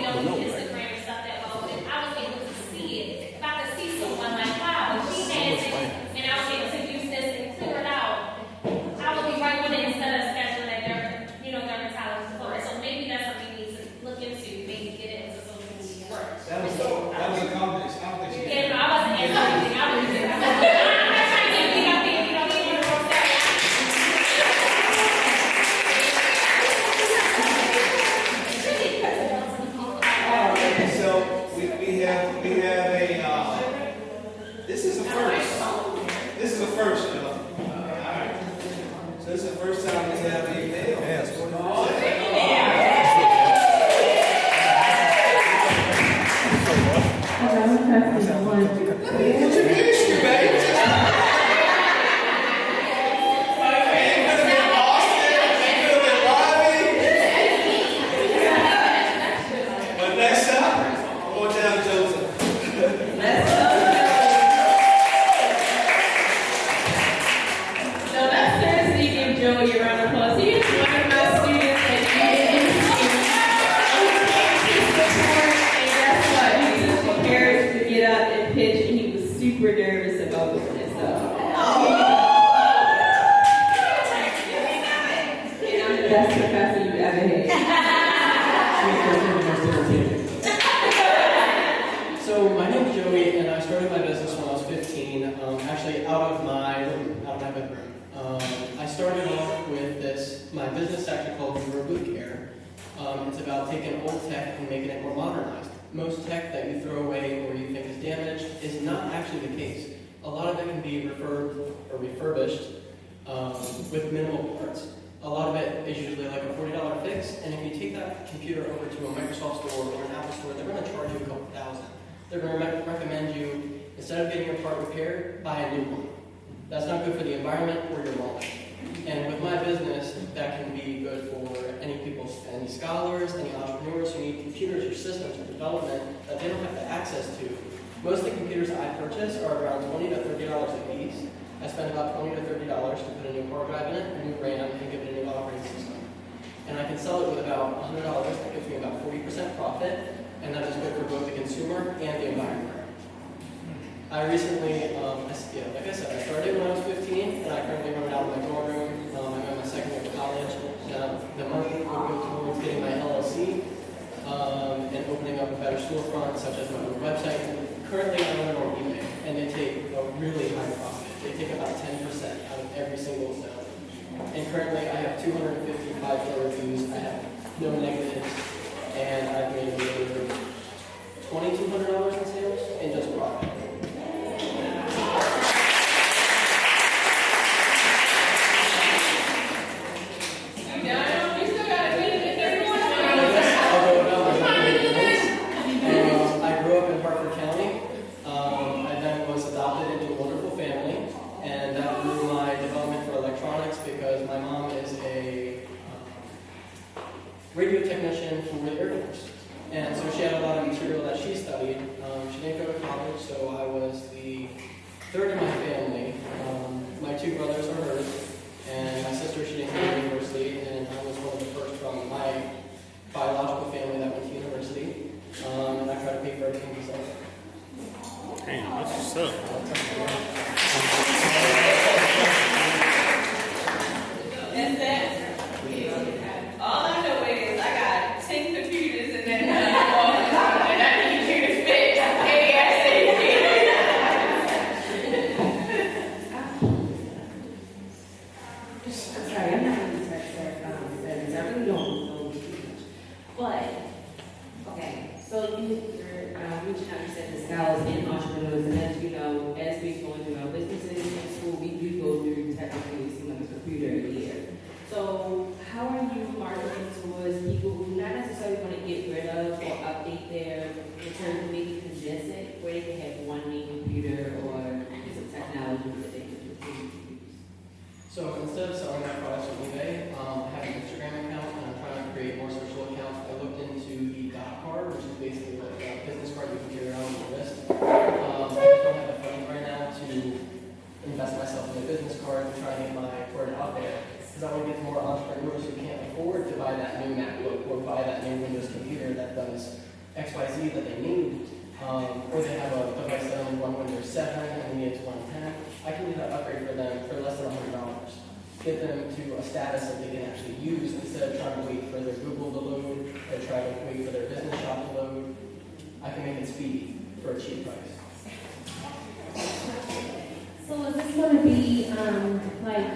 [SPEAKER 1] no to Instagram and stuff that well, if I was able to see it, if I could see someone like, wow, she has it, and I was able to use this and clear it out, I would be right with it instead of scheduling that dermatologist for it. So maybe that's something we need to look into, maybe get it into social media work.
[SPEAKER 10] That was a confidence. I don't think she
[SPEAKER 1] Yeah, no, I wasn't answering anything. I'm not trying to get beat up here, you know, we want to roast that.
[SPEAKER 10] So we have a this is a first. This is a first, y'all. Alright. So this is the first time we have a male. What's your issue, baby?
[SPEAKER 14] Super nervous about doing this stuff. And I'm the best professor you've ever had.
[SPEAKER 15] So my name is Joey, and I started my business when I was 15. Actually, out of my bedroom. I started off with this. My business is actually called Boot Care. It's about taking old tech and making it more modernized. Most tech that you throw away or you think is damaged is not actually the case. A lot of it can be refurbished with minimal parts. A lot of it is usually like a $40 fix, and if you take that computer over to a Microsoft store or an Apple store, they're going to charge you a couple thousand. They're going to recommend you, instead of getting your part repaired, buy a new one. That's not good for the environment or your wallet. And with my business, that can be good for any scholars, any entrepreneurs who need computers or systems or development that they don't have the access to. Most of the computers I purchase are around $20 to $30 a piece. I spend about $20 to $30 to put a new hard drive in it, a new RAM, and give it a new operating system. And I can sell it with about $100. That gives me about 40% profit, and that is good for both the consumer and the environment. I recently, like I said, I started when I was 15, and I currently run it out of my dorm room. I'm in my second year of college. The money will go towards getting my LLC and opening up a better storefront, such as my own website. Currently, I run it on eBay, and they take a really high profit. They take about 10% out of every single sale. And currently, I have 255 reviews. I have no negatives, and I've made over $2,200 in sales in just profit. Radio technician for the Air Force. And so she had a lot of material that she studied. She didn't go to college, so I was the third in my family. My two brothers are hers, and my sister, she didn't go to university, and I was one of the first from my biological family that went to university. And I tried to pay for everything myself.
[SPEAKER 11] Damn, that's what's up.
[SPEAKER 2] That's that. All I know is I got 10 computers in that and I need you to fix
[SPEAKER 13] Sorry, I'm not really tech savvy. I really don't know too much. But, okay, so you're reaching out, you said the scholars and entrepreneurs, and as you know, as we're going through our businesses in school, we do go through technically some of the computer a year. So how are you marketing towards people who not necessarily want to get rid of or update their return to maybe condense it, where they can have one main computer or piece of technology that they can continue to use?
[SPEAKER 15] So instead of selling my products on eBay, I have an Instagram account and I'm trying to create more social accounts. I looked into basically like a business card you can carry around on your wrist. I just don't have the funds right now to invest myself in a business card and try to get my word out there. Because I want to get more entrepreneurs who can't afford to buy that new MacBook or buy that new Windows computer that does XYZ that they need. Or they have a device that only run Windows 7 and they need it to run 10. I can do that upgrade for them for less than $100. Get them to a status that they can actually use instead of trying to wait for their Google to load or try to wait for their business shop to load. I can make it speedy for a cheap price.
[SPEAKER 1] So is this going to be like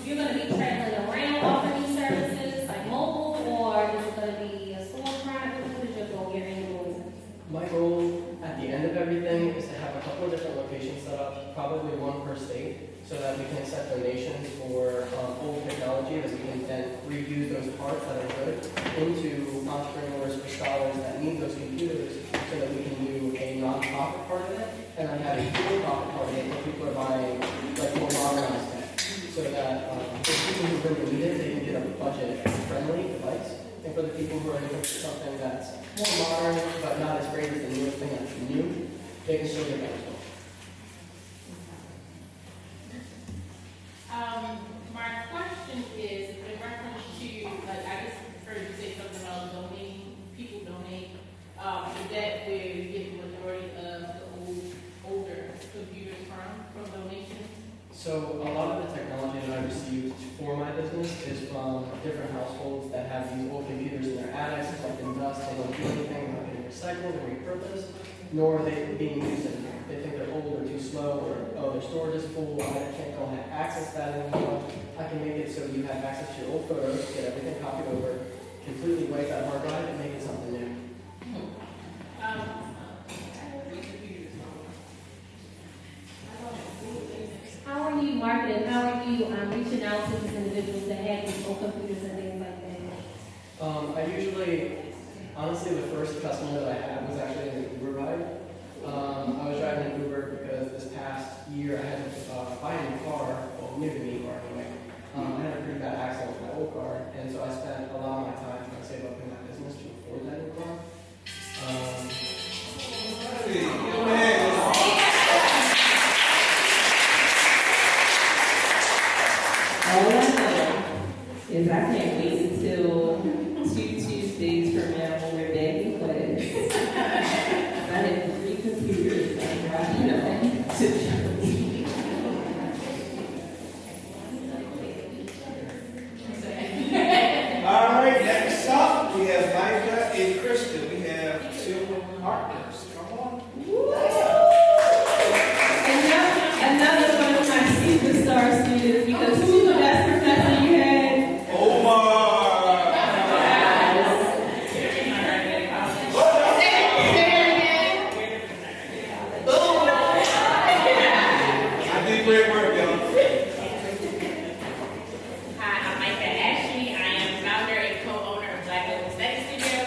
[SPEAKER 1] you're going to be traveling around offering these services like mobile, or is it going to be a storefront? What is your goal here in doing?
[SPEAKER 15] My goal at the end of everything is to have a couple of different locations set up, probably one per state, so that we can accept donations for old technology that we can then reuse those parts that are good into entrepreneurs or scholars that need those computers so that we can do a non-profit part of it and then have a for-profit part of it where people are buying like more modernized tech so that for people who really need it, they can get a budget-friendly device. And for the people who are looking for something that's more modern but not as great as the newest thing that's new, they can still get that as well.
[SPEAKER 3] My question is in reference to, like, I just heard you say something about donating, people donate. Is that where you get the majority of the older computers from donations?
[SPEAKER 15] So a lot of the technology that I received for my business is from different households that have these old computers in their attics, it's like in dust, they don't do anything, they're not getting recycled or repurposed, nor are they being used anymore. They think they're old or too slow, or oh, their storage is full, I don't have access to that anymore. I can make it so you have access to your old photos, get everything copied over, completely wipe that hard drive, and make it something new.
[SPEAKER 1] How are you marketing? How are you reaching out to these individuals that have these old computers and things like that?
[SPEAKER 15] I usually, honestly, the first customer that I had was actually an Uber ride. I was driving an Uber because this past year I had to buy a new car, well, new to me car anyway. I had a pretty bad accident with my old car, and so I spent a lot of my time trying to save up in that business to afford that new car.
[SPEAKER 16] All I know is I can't wait until 2 Tuesdays from now when we're back in class. I have 3 computers I'm driving to church.
[SPEAKER 10] All right, next up, we have Micah and Kristen. We have 2 partners. Come on.
[SPEAKER 16] Another one of my superstar students, because who's the best professor you had?
[SPEAKER 10] Omar. I did great work, y'all.
[SPEAKER 3] Hi, I'm Micah Ashley. I am founder and co-owner of Black Label Study Studio.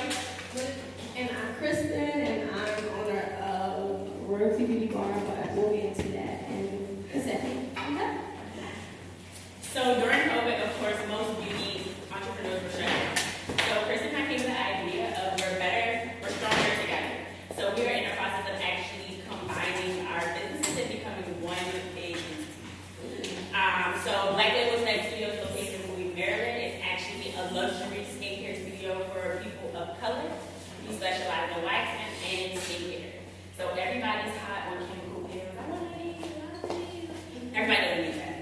[SPEAKER 12] And I'm Kristen, and I'm owner of Royalty Beauty Bar, but we'll get into that in a second. Okay.
[SPEAKER 3] So during COVID, of course, most beauty entrepreneurs were shut down. So Chris and I came with the idea of we're stronger together. So we are in the process of actually combining our businesses and becoming one big entity. So Black Label Study Studio is located in Louis, Maryland. It's actually a luxury skincare studio for people of color. We specialize in waxing and skincare. So everybody's hot on chemical peels. Everybody doesn't need that.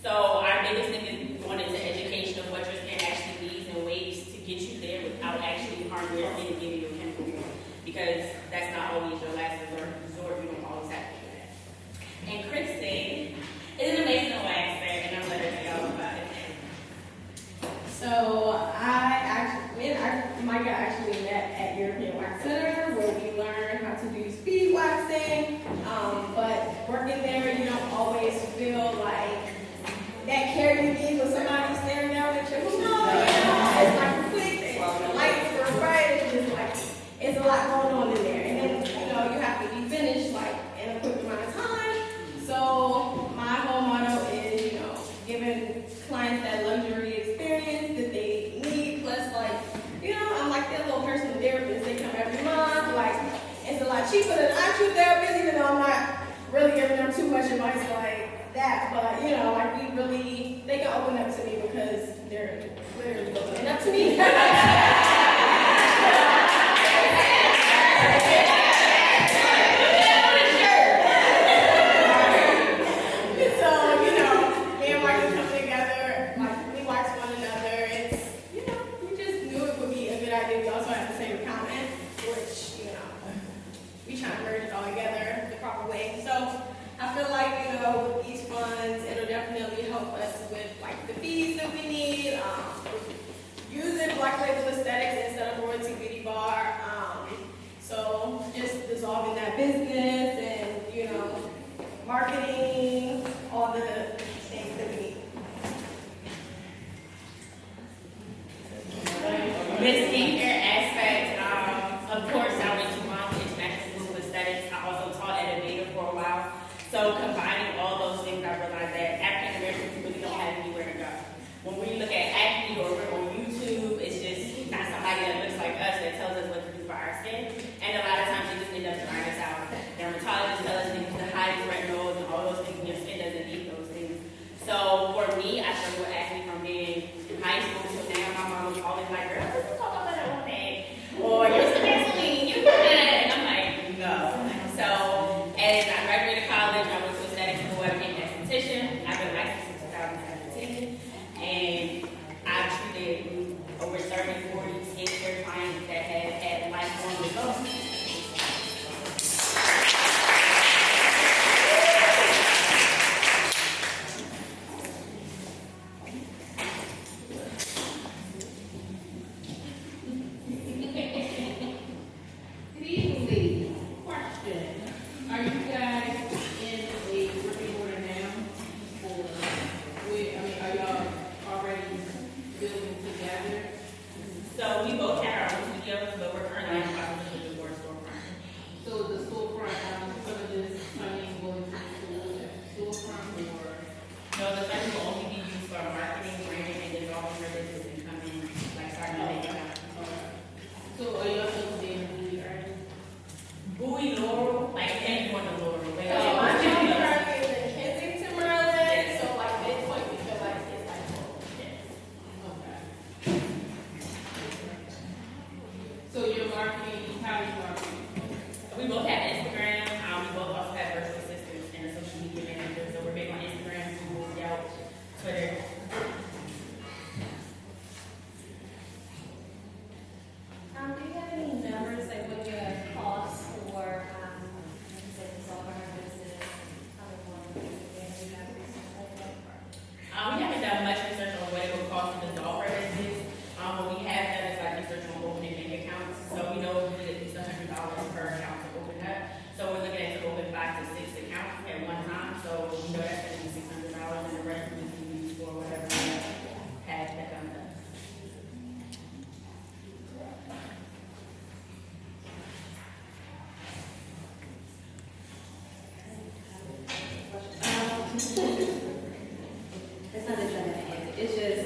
[SPEAKER 3] So our biggest thing is going into education of what your skin actually needs and ways to get you there without actually harming your skin and giving you a chemical peel. Because that's not always your last resort. You don't always have to do that. And Kristen is an amazing waxer, and I'm going to tell y'all about it.
[SPEAKER 12] So Micah actually met at European Wax Center where we learned how to do speed waxing. But working there, you don't always feel like that care you need when somebody's staring down at you. It's like quick, and the lights were bright, it's just like, it's a lot going on in there. And then, you have to be finished like in a quick amount of time. So people that I treat therapists, even though I'm not really giving them too much advice like that, but you know, like we really, they can open up to me because they're literally opening up to me. So, you know, me and Mike come together, like we watch one another. It's, you know, we just knew it would be a good idea. We also have the same accountant, which, you know, we try to merge it all together the proper way. So I feel like, you know, with these funds, it'll definitely help us with like the fees that we need, using Black Label Aesthetics instead of Royalty Beauty Bar. So just dissolving that business and, you know, marketing, all the things that we need.
[SPEAKER 3] This skincare aspect, of course, I went to my International School of Aesthetics. I also taught at Aveda for a while. So combining all those things, I realized that African Americans really don't have anywhere to go. When we look at acne or we're on YouTube, it's just not somebody that looks like us that tells us what to do for our skin. And a lot of times they just end up trying us out. Dermatologists tell us things to hide retinols and all those things, and your skin doesn't need those things. So for me, I struggled with acne from being in high school till now. My mom was always like, girl, let's talk about that one thing. Or use the Vaseline, use that. And I'm like, no. So as I graduated college, I went to aesthetics school. I became an esthetician. I've been licensed since 2017. And I've treated over 30, 40 skincare clients that have had lifelong results. So we both have our own studios, but we're currently in the process of looking for a storefront.
[SPEAKER 17] So the storefront, some of this funding will be storefront or?
[SPEAKER 3] No, the funding will only be used for marketing, branding, and developing your business and coming, like starting to make it out.
[SPEAKER 17] So are you also doing Bowie art?
[SPEAKER 3] Bowie, Laurel, like anyone in Laurel. Like,
[SPEAKER 12] So my job currently is in Kensington, Maryland, so like midpoint, we feel like it's like,
[SPEAKER 17] Okay. So your marketing, how is marketing?
[SPEAKER 3] we both have Instagram. We both also have virtual assistants and a social media manager. So we're big on Instagram, Google, Yelp, Twitter.
[SPEAKER 6] Do you have any numbers, like what your costs for, say, dissolve our business, how many more business you have research like that?
[SPEAKER 3] We haven't done much research on what it would cost to dissolve our business. What we have done is like research on opening bank accounts. So we know we need at least $100 per account to open up. So we're looking at to open 5 to 6 accounts at one time. So we know that's going to be $600 and the rest we can use for whatever we have that comes up.
[SPEAKER 4] It's not that you're gonna answer. It's just,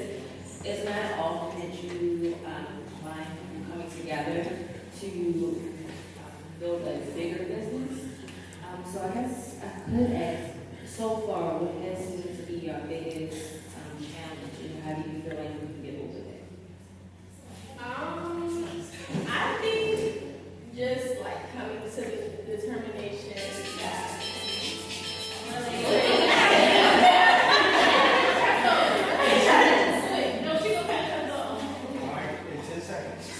[SPEAKER 4] it's not often that you find people coming together to build a bigger business. So I guess I could ask, so far, what has seemed to be your biggest challenge, and how do you feel like you can get over that?
[SPEAKER 12] I think just like coming to the determination that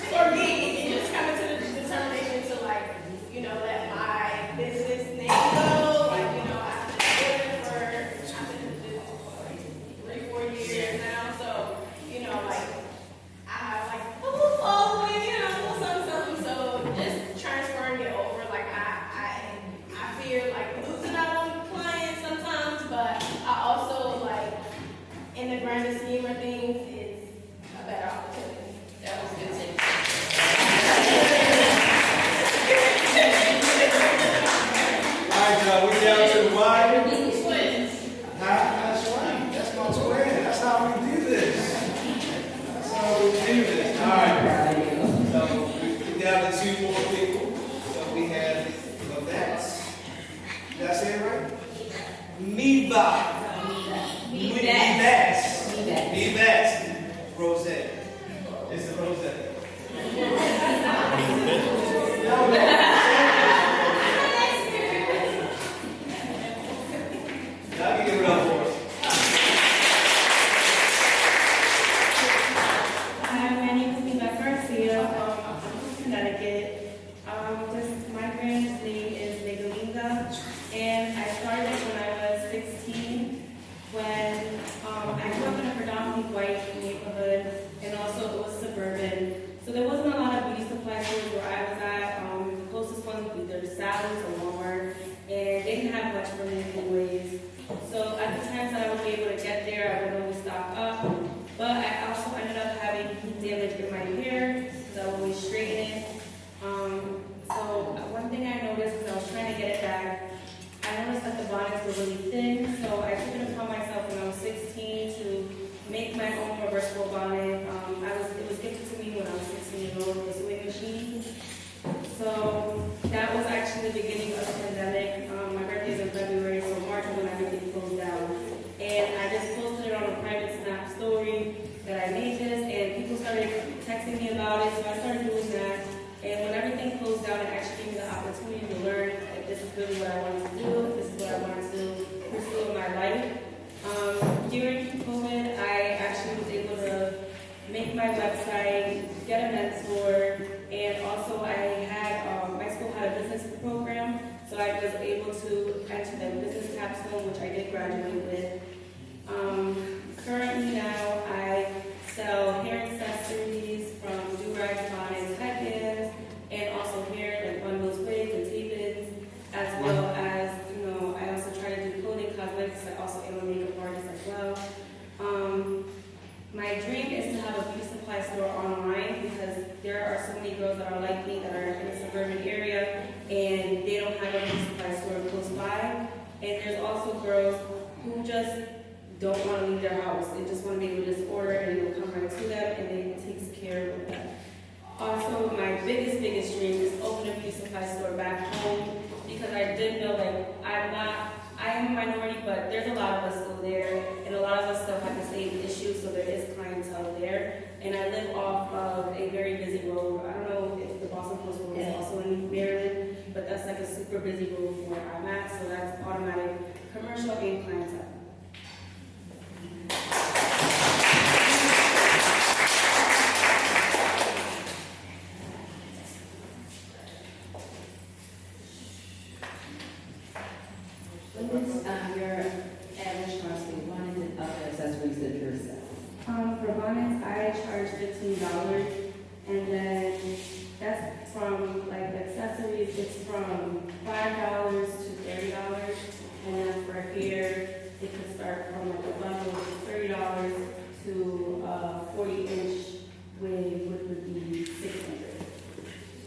[SPEAKER 12] for me, just coming to the determination to like, you know, let my business name go. Like, you know, I've been doing it for, I've been in business for like 3-4 years now. So, you know, like, I have like a little following, you know, a little something. So just transferring it over, like I fear like losing out on clients sometimes, but I also like in the grander scheme of things, it's a better opportunity. That was good too.
[SPEAKER 10] All right, y'all, we down to the wire.
[SPEAKER 12] Twins.
[SPEAKER 10] That's right. That's my twin. That's how we do this. That's how we do this. All right. So we down to 2 more people. So we have Rose. It's a rose. Y'all can give it up for us.
[SPEAKER 18] Hi, my name is Nikita Garcia, Connecticut. My grand's name is Nicolinda, and I started when I was 16, when I grew up in a predominantly white neighborhood, and also it was suburban. So there wasn't a lot of beauty supply stores where I was at. The closest one was either Sally's or Walmart, and they didn't have much for me anyways. So at the times that I would be able to get there, I would always stock up. But I also ended up having heat damage in my hair, so I would always straighten it. So one thing I noticed was I was trying to get it back. I noticed that the bonnets were really thin, so I took it upon myself when I was 16 to make my own reversible bonnet. It was gifted to me when I was 16 years old, the sewing machine. So that was actually the beginning of the pandemic. My birthday is in February, so March is when everything closed down. And I just posted it on a private Snap story that I made this, and people started texting me about it, so I started doing that. And when everything closed down, it actually gave me the opportunity to learn if this is really what I wanted to do, if this is what I wanted to pursue in my life. During COVID, I actually was able to make my website, get a mentor, and also I had, my school had a business program, so I was able to enter the business capstone, which I did graduate with. Currently now, I sell hair accessories from do-rags, bonnets, headbands, and also hair like bundles, wigs, and tape-ins, as well as, I also try to do clothing, cosmetics. I also am a makeup artist as well. My dream is to have a beauty supply store online because there are so many girls that are like me that are in a suburban area and they don't have a beauty supply store close by. And there's also girls who just don't want to leave their house. They just want to be able to just order and it'll come right to them and it takes care of them. Also, my biggest dream is open a beauty supply store back home because I did know I am a minority, but there's a lot of us still there, and a lot of us still have the same issues, so there is clientele there. And I live off of a very busy road. I don't know if the Boston Post Road is also in Maryland, but that's like a super busy road where I'm at, so that's automatic commercial and clientele.
[SPEAKER 16] Your average cost of bonnets and other accessories that you're selling?
[SPEAKER 18] For bonnets, I charge $15, and then that's from like accessories. It's from $5 to $30, and then for hair, it could start from like a bundle of $30 to a 40-inch wig, which would be $600.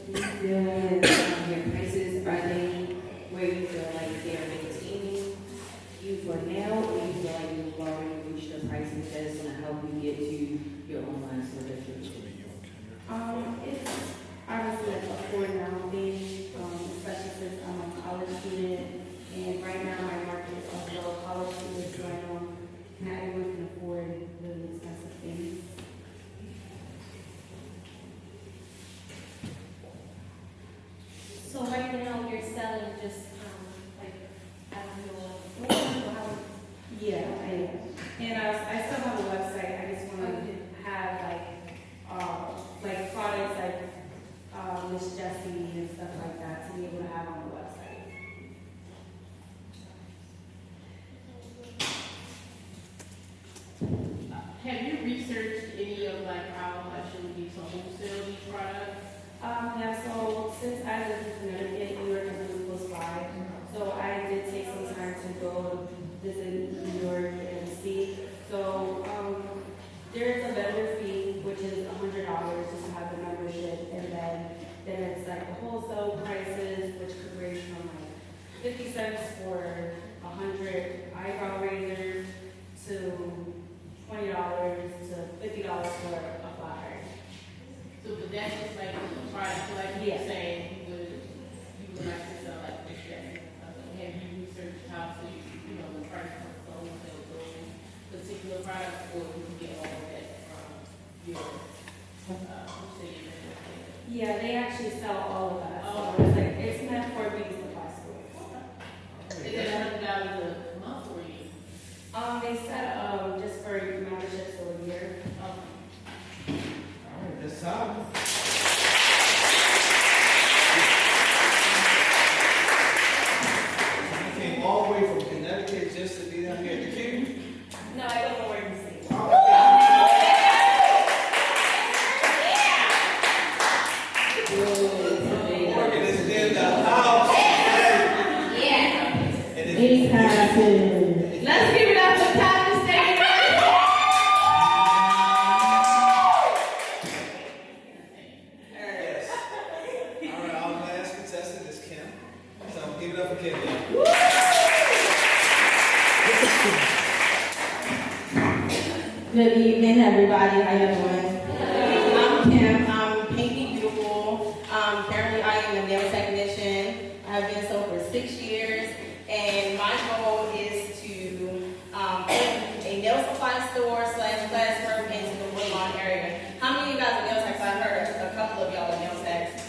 [SPEAKER 16] Do you feel that your prices, are they where you feel like they're maintaining you for now, or you feel like you've already reached the pricing that's going to help you get to your online store that you're doing?
[SPEAKER 18] It's obviously like a afford now thing, especially since I'm a college student, and right now my market is also a college student, so I know not everyone can afford really expensive things.
[SPEAKER 6] So right now you're selling just I don't know how.
[SPEAKER 18] Yeah, I am. And I still have a website. I just want to have like products like Miss Jessie and stuff like that to be able to have on the website.
[SPEAKER 17] Have you researched any of how much it would be to wholesale these products?
[SPEAKER 18] Yeah, so since I live in Connecticut, New York is really close by. So I did take some time to go visit New York and see. So there's a vendor fee, which is $100 just to have the membership, and then it's like the wholesale prices, which could range from like 50 cents for 100 eyebrow razors to $20 to $50 for a flyer.
[SPEAKER 17] So but that's just like a product, like you were saying, you would like to sell like this dress. Have you researched how to, the price
[SPEAKER 12] A passes.
[SPEAKER 1] Let's give it up for Tyler State.
[SPEAKER 10] Yes. All right, our last contestant is Kim. So give it up for Kim.
[SPEAKER 19] Good evening, everybody. How you doing? I'm Kim. I'm Pinky Beautiful. Currently, I am a nail technician. I've been so for 6 years, and my goal is to open a nail supply store / classroom into the Woodlawn area. How many of you guys are nail techs? I've heard a couple of y'all are nail techs.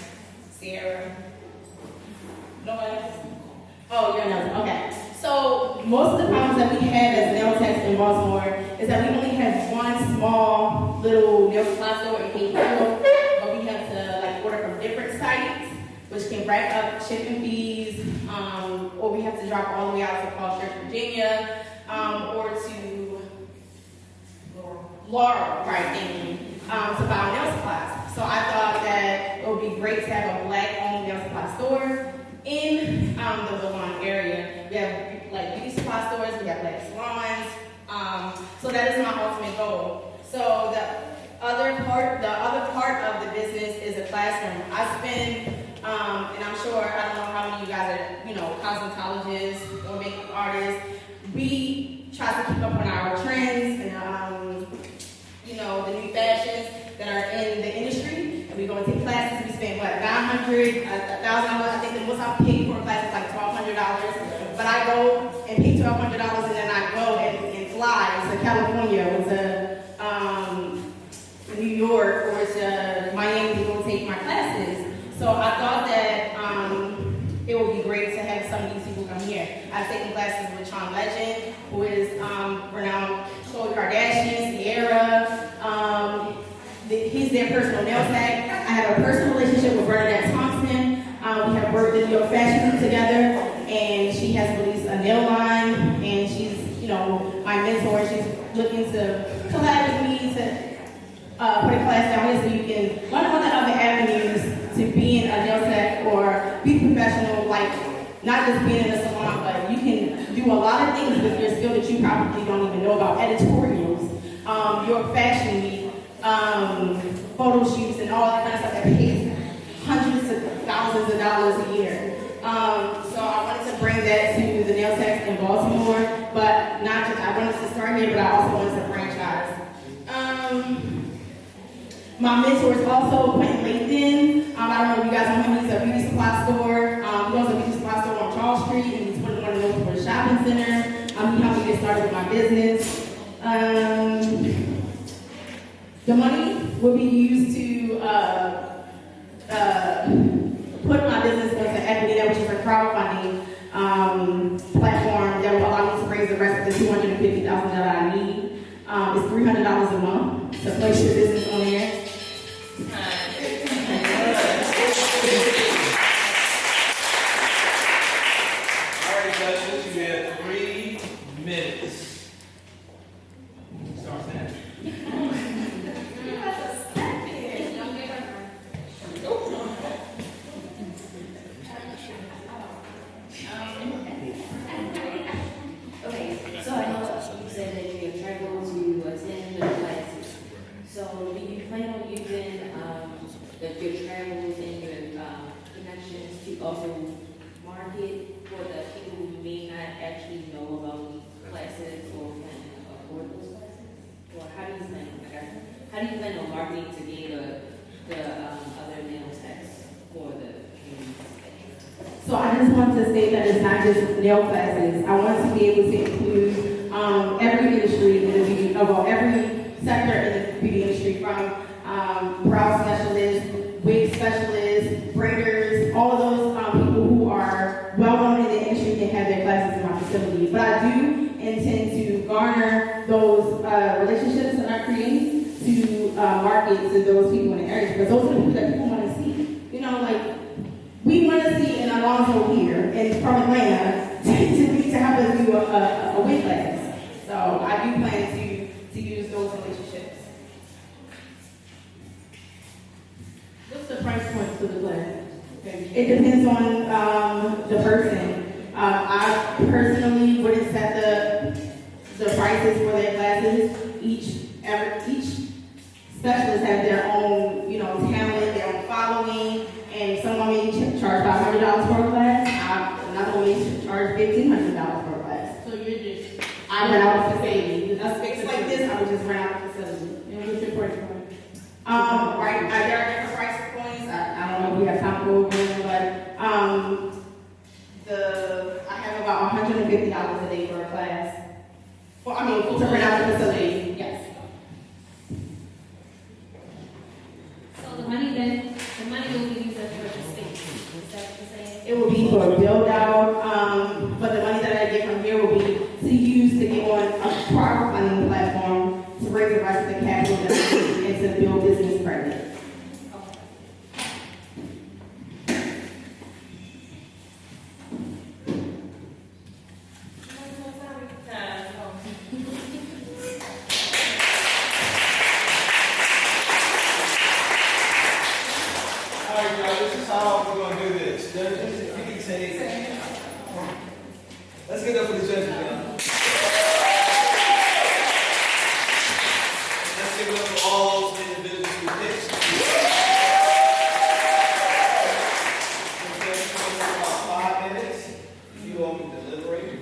[SPEAKER 19] Sierra? Nobody else? Oh, you're a nail tech. Okay. So most of the problems that we have as nail techs in Baltimore is that we only have one small little nail supply store in Kingsville, but we have to order from different sites, which can rack up shipping fees, or we have to drop all the way out to Falls Church, Virginia, or to Laurel, right, thank you, to buy nail supplies. So I thought that it would be great to have a black-owned nail supply store in the Woodlawn area. We have beauty supply stores, we have black salons. So that is my ultimate goal. So the other part of the business is a classroom. I spend, and I'm sure, I don't know how many of you guys are, cosmetologists or makeup artists. We try to keep up on our trends and, the new fashions that are in the industry. And we go and take classes. We spend $900, $1,000. I think the most I paid for a class is like $1,200. But I go and pay $1,200 and then I go and fly to California or to New York or to Miami to go take my classes. So I thought that it would be great to have some of these people come here. I've taken classes with Sean Legend, who is renowned Khloe Kardashian, Sierra. He's their personal nail tech. I have a personal relationship with Bernadette Thompson. We have worked in New York Fashion Week together, and she has released a nail line, and she's, my mentor. She's looking to collab with me to put a class down here so you can learn all the other avenues to being a nail tech or be professional, not just being in a salon, but you can do a lot of things with your skill that you probably don't even know about. Editorials, your fashion week, photo shoots, and all that kind of stuff that pays hundreds of thousands of dollars a year. So I wanted to bring that to the nail techs in Baltimore, but not just, I wanted to start here, but I also wanted to franchise. My mentor is also Quentin Lathan. I don't know if you guys know him. He's a beauty supply store. He owns a beauty supply store on Charles Street, and he's putting one of those for a shopping center. He helped me get started with my business. The money will be used to put my business into Equity, which is a crowdfunding platform that will allow me to raise the rest of the $250,000 that I need. It's $300 a month to place your business on there.
[SPEAKER 10] All right, judges, you have 3 minutes. Start that.
[SPEAKER 13] Okay, so I know you said that you have traveled to attend the classes. So do you plan on using your travels and your connections to also market for the people who may not actually know about these classes or can afford those classes? Or how do you plan on marketing to gain the other nail techs for the community?
[SPEAKER 19] So I just want to say that it's not just nail classes. I want to be able to include every industry in the beauty, every sector in the beauty industry, from brow specialists, wig specialists, braiders, all of those people who are well known in the industry can have their classes in my facility. But I do intend to garner those relationships that I create to market to those people in the area, because those are the people that people want to see. We want to see an Alonzo here from Atlanta to help us do a wig class. So I do plan to use those relationships. What's the price point for the class? It depends on the person. I personally wouldn't set the prices for their classes. Each specialist has their own, talent, their own following, and someone may charge $500 for a class. Another one may charge $1,500 for a class.
[SPEAKER 17] So you're just.
[SPEAKER 19] I rent out a facility. A space like this, I would just rent out a facility.
[SPEAKER 17] And what's your price point?
[SPEAKER 19] Right, there are different price points. I don't know if we have time to go over them, but I have about $150 a day for a class. Well, to rent out the facility, yes.
[SPEAKER 1] So the money will be used as for the space. Is that what you're saying?
[SPEAKER 19] It will be for a build out, but the money that I get from here will be to use to get on a proper funding platform to raise the rest of the capital that I need and to build business credit.
[SPEAKER 10] All right, y'all, this is how we're going to do this. Judges, if you can take, let's get up for the judges, y'all. Let's give it up for all those individuals who pitched. Okay, for about 5 minutes. You all can deliberate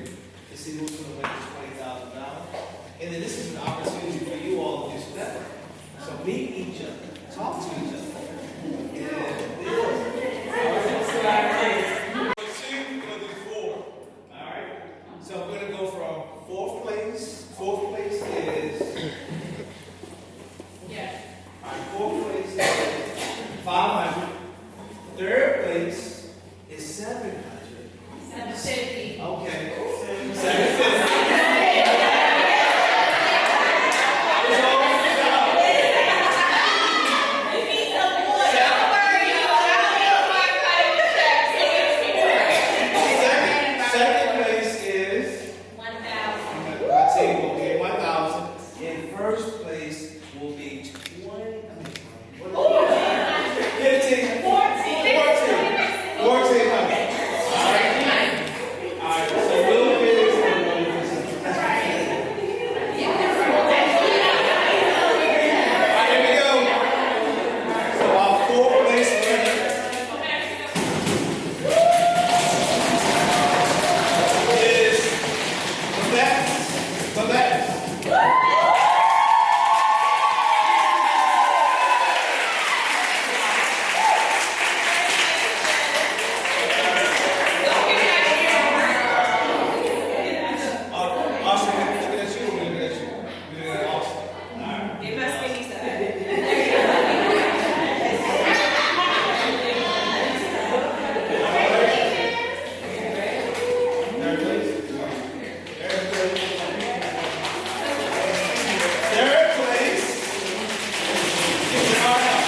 [SPEAKER 10] to see who's going to win this $20,000. And then this is an opportunity for you all to do some networking. So meet each other, talk to each other. So I'm going to go from fourth place. Fourth place is.
[SPEAKER 17] Yeah.
[SPEAKER 10] All right, fourth place is 500. Third place is 700.
[SPEAKER 17] 750.
[SPEAKER 10] Okay. 750. Second place is 1,000. My table, okay, 1,000. And first place will be 15. 1,400. All right, so we'll finish. Here we go. So our fourth place winner is Babette. Austin, we're looking at you. We're looking at you. We're looking at Austin. All right.
[SPEAKER 2] It must be Nikita.
[SPEAKER 10] Third place. Third place. Third place. Give your heart up.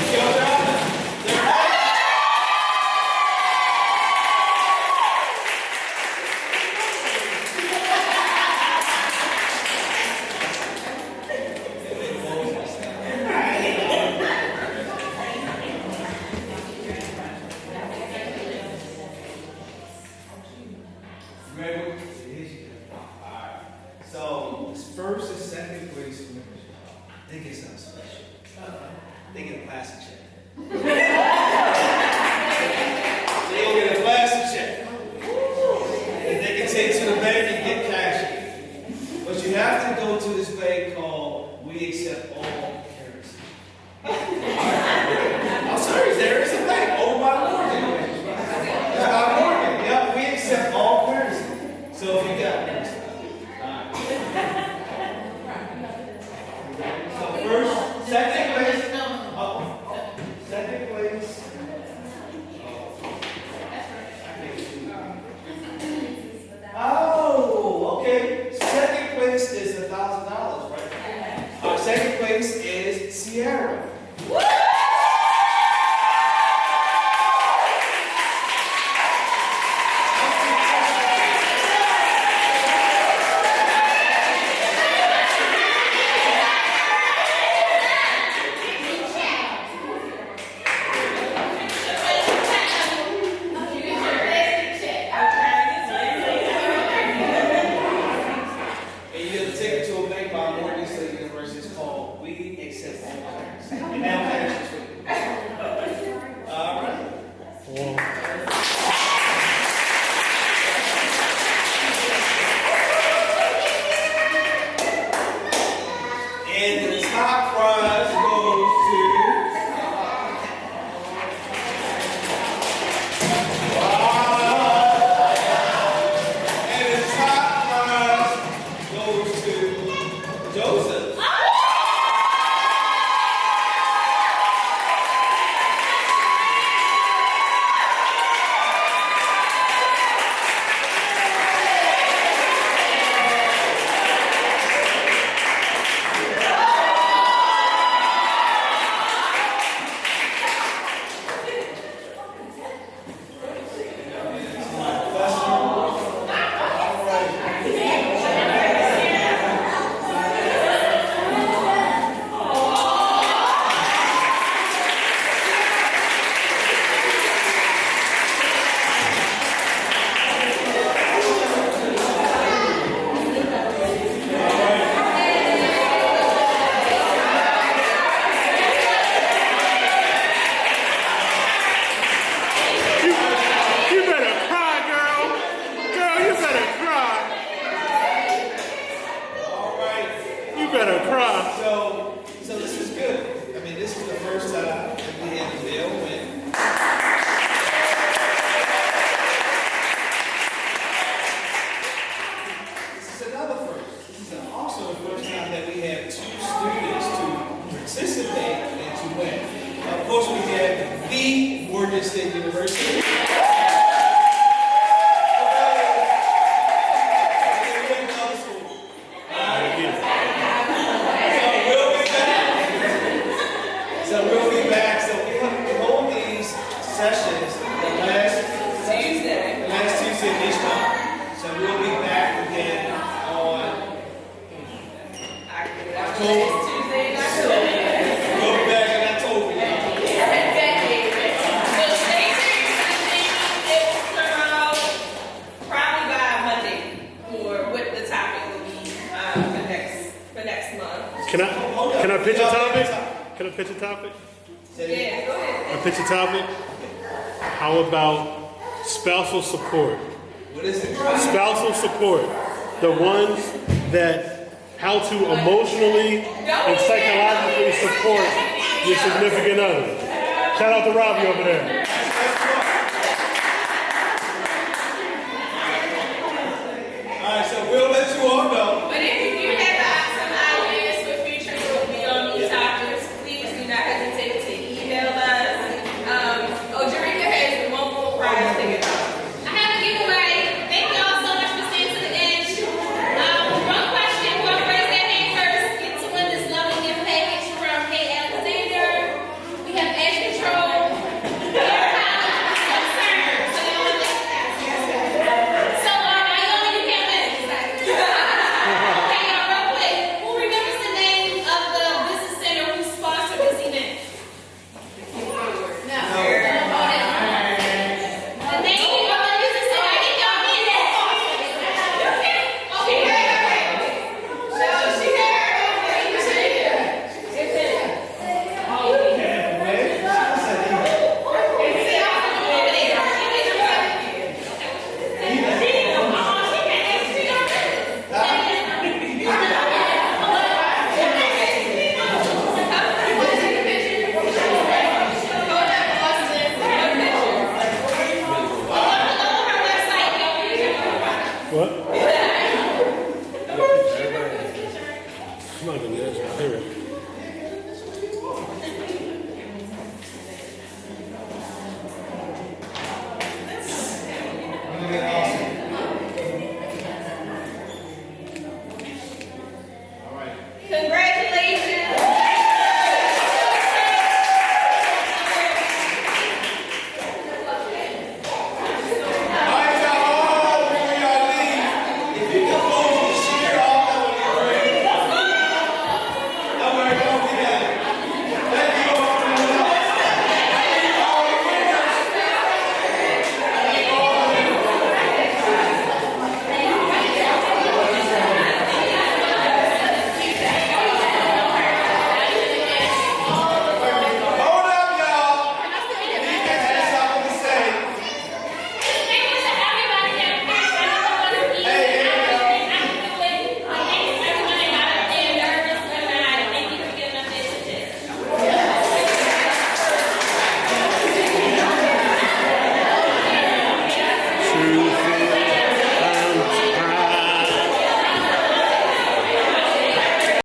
[SPEAKER 10] Give your heart up. Ready? Here you go. All right. So, first and second place winners, they get something special. They get a plastic check. They'll get a plastic check. And they can take to the bank and get cash. But you have to go to this bank called We Accept All Currency. I'm serious, there is a bank over by Morgan. It's by Morgan. Yeah, we accept all currency. So if you got this. So first, second place. until each month. So we'll be back again on October. Go back in October, y'all.
[SPEAKER 11] Can I pitch a topic? Can I pitch a topic?
[SPEAKER 2] Yeah, go ahead.
[SPEAKER 11] I pitch a topic. How about spousal support?
[SPEAKER 10] What is it?
[SPEAKER 11] Spousal support. The ones that how to emotionally and psychologically support your significant other. Shout out to Robbie over there.
[SPEAKER 10] All right, so we'll let you all know.
[SPEAKER 2] But if you have some ideas for future will be on these topics, please do not hesitate to email us. Jerika has one more prize ticket.
[SPEAKER 1] I have a giveaway. Thank y'all so much for staying to the end. One question, whoever raised their hand first, get to win this lovely gift package from Hey Alexander. We have edge control.
[SPEAKER 11] What? I'm not gonna get this. Here it is.
[SPEAKER 10] Look at all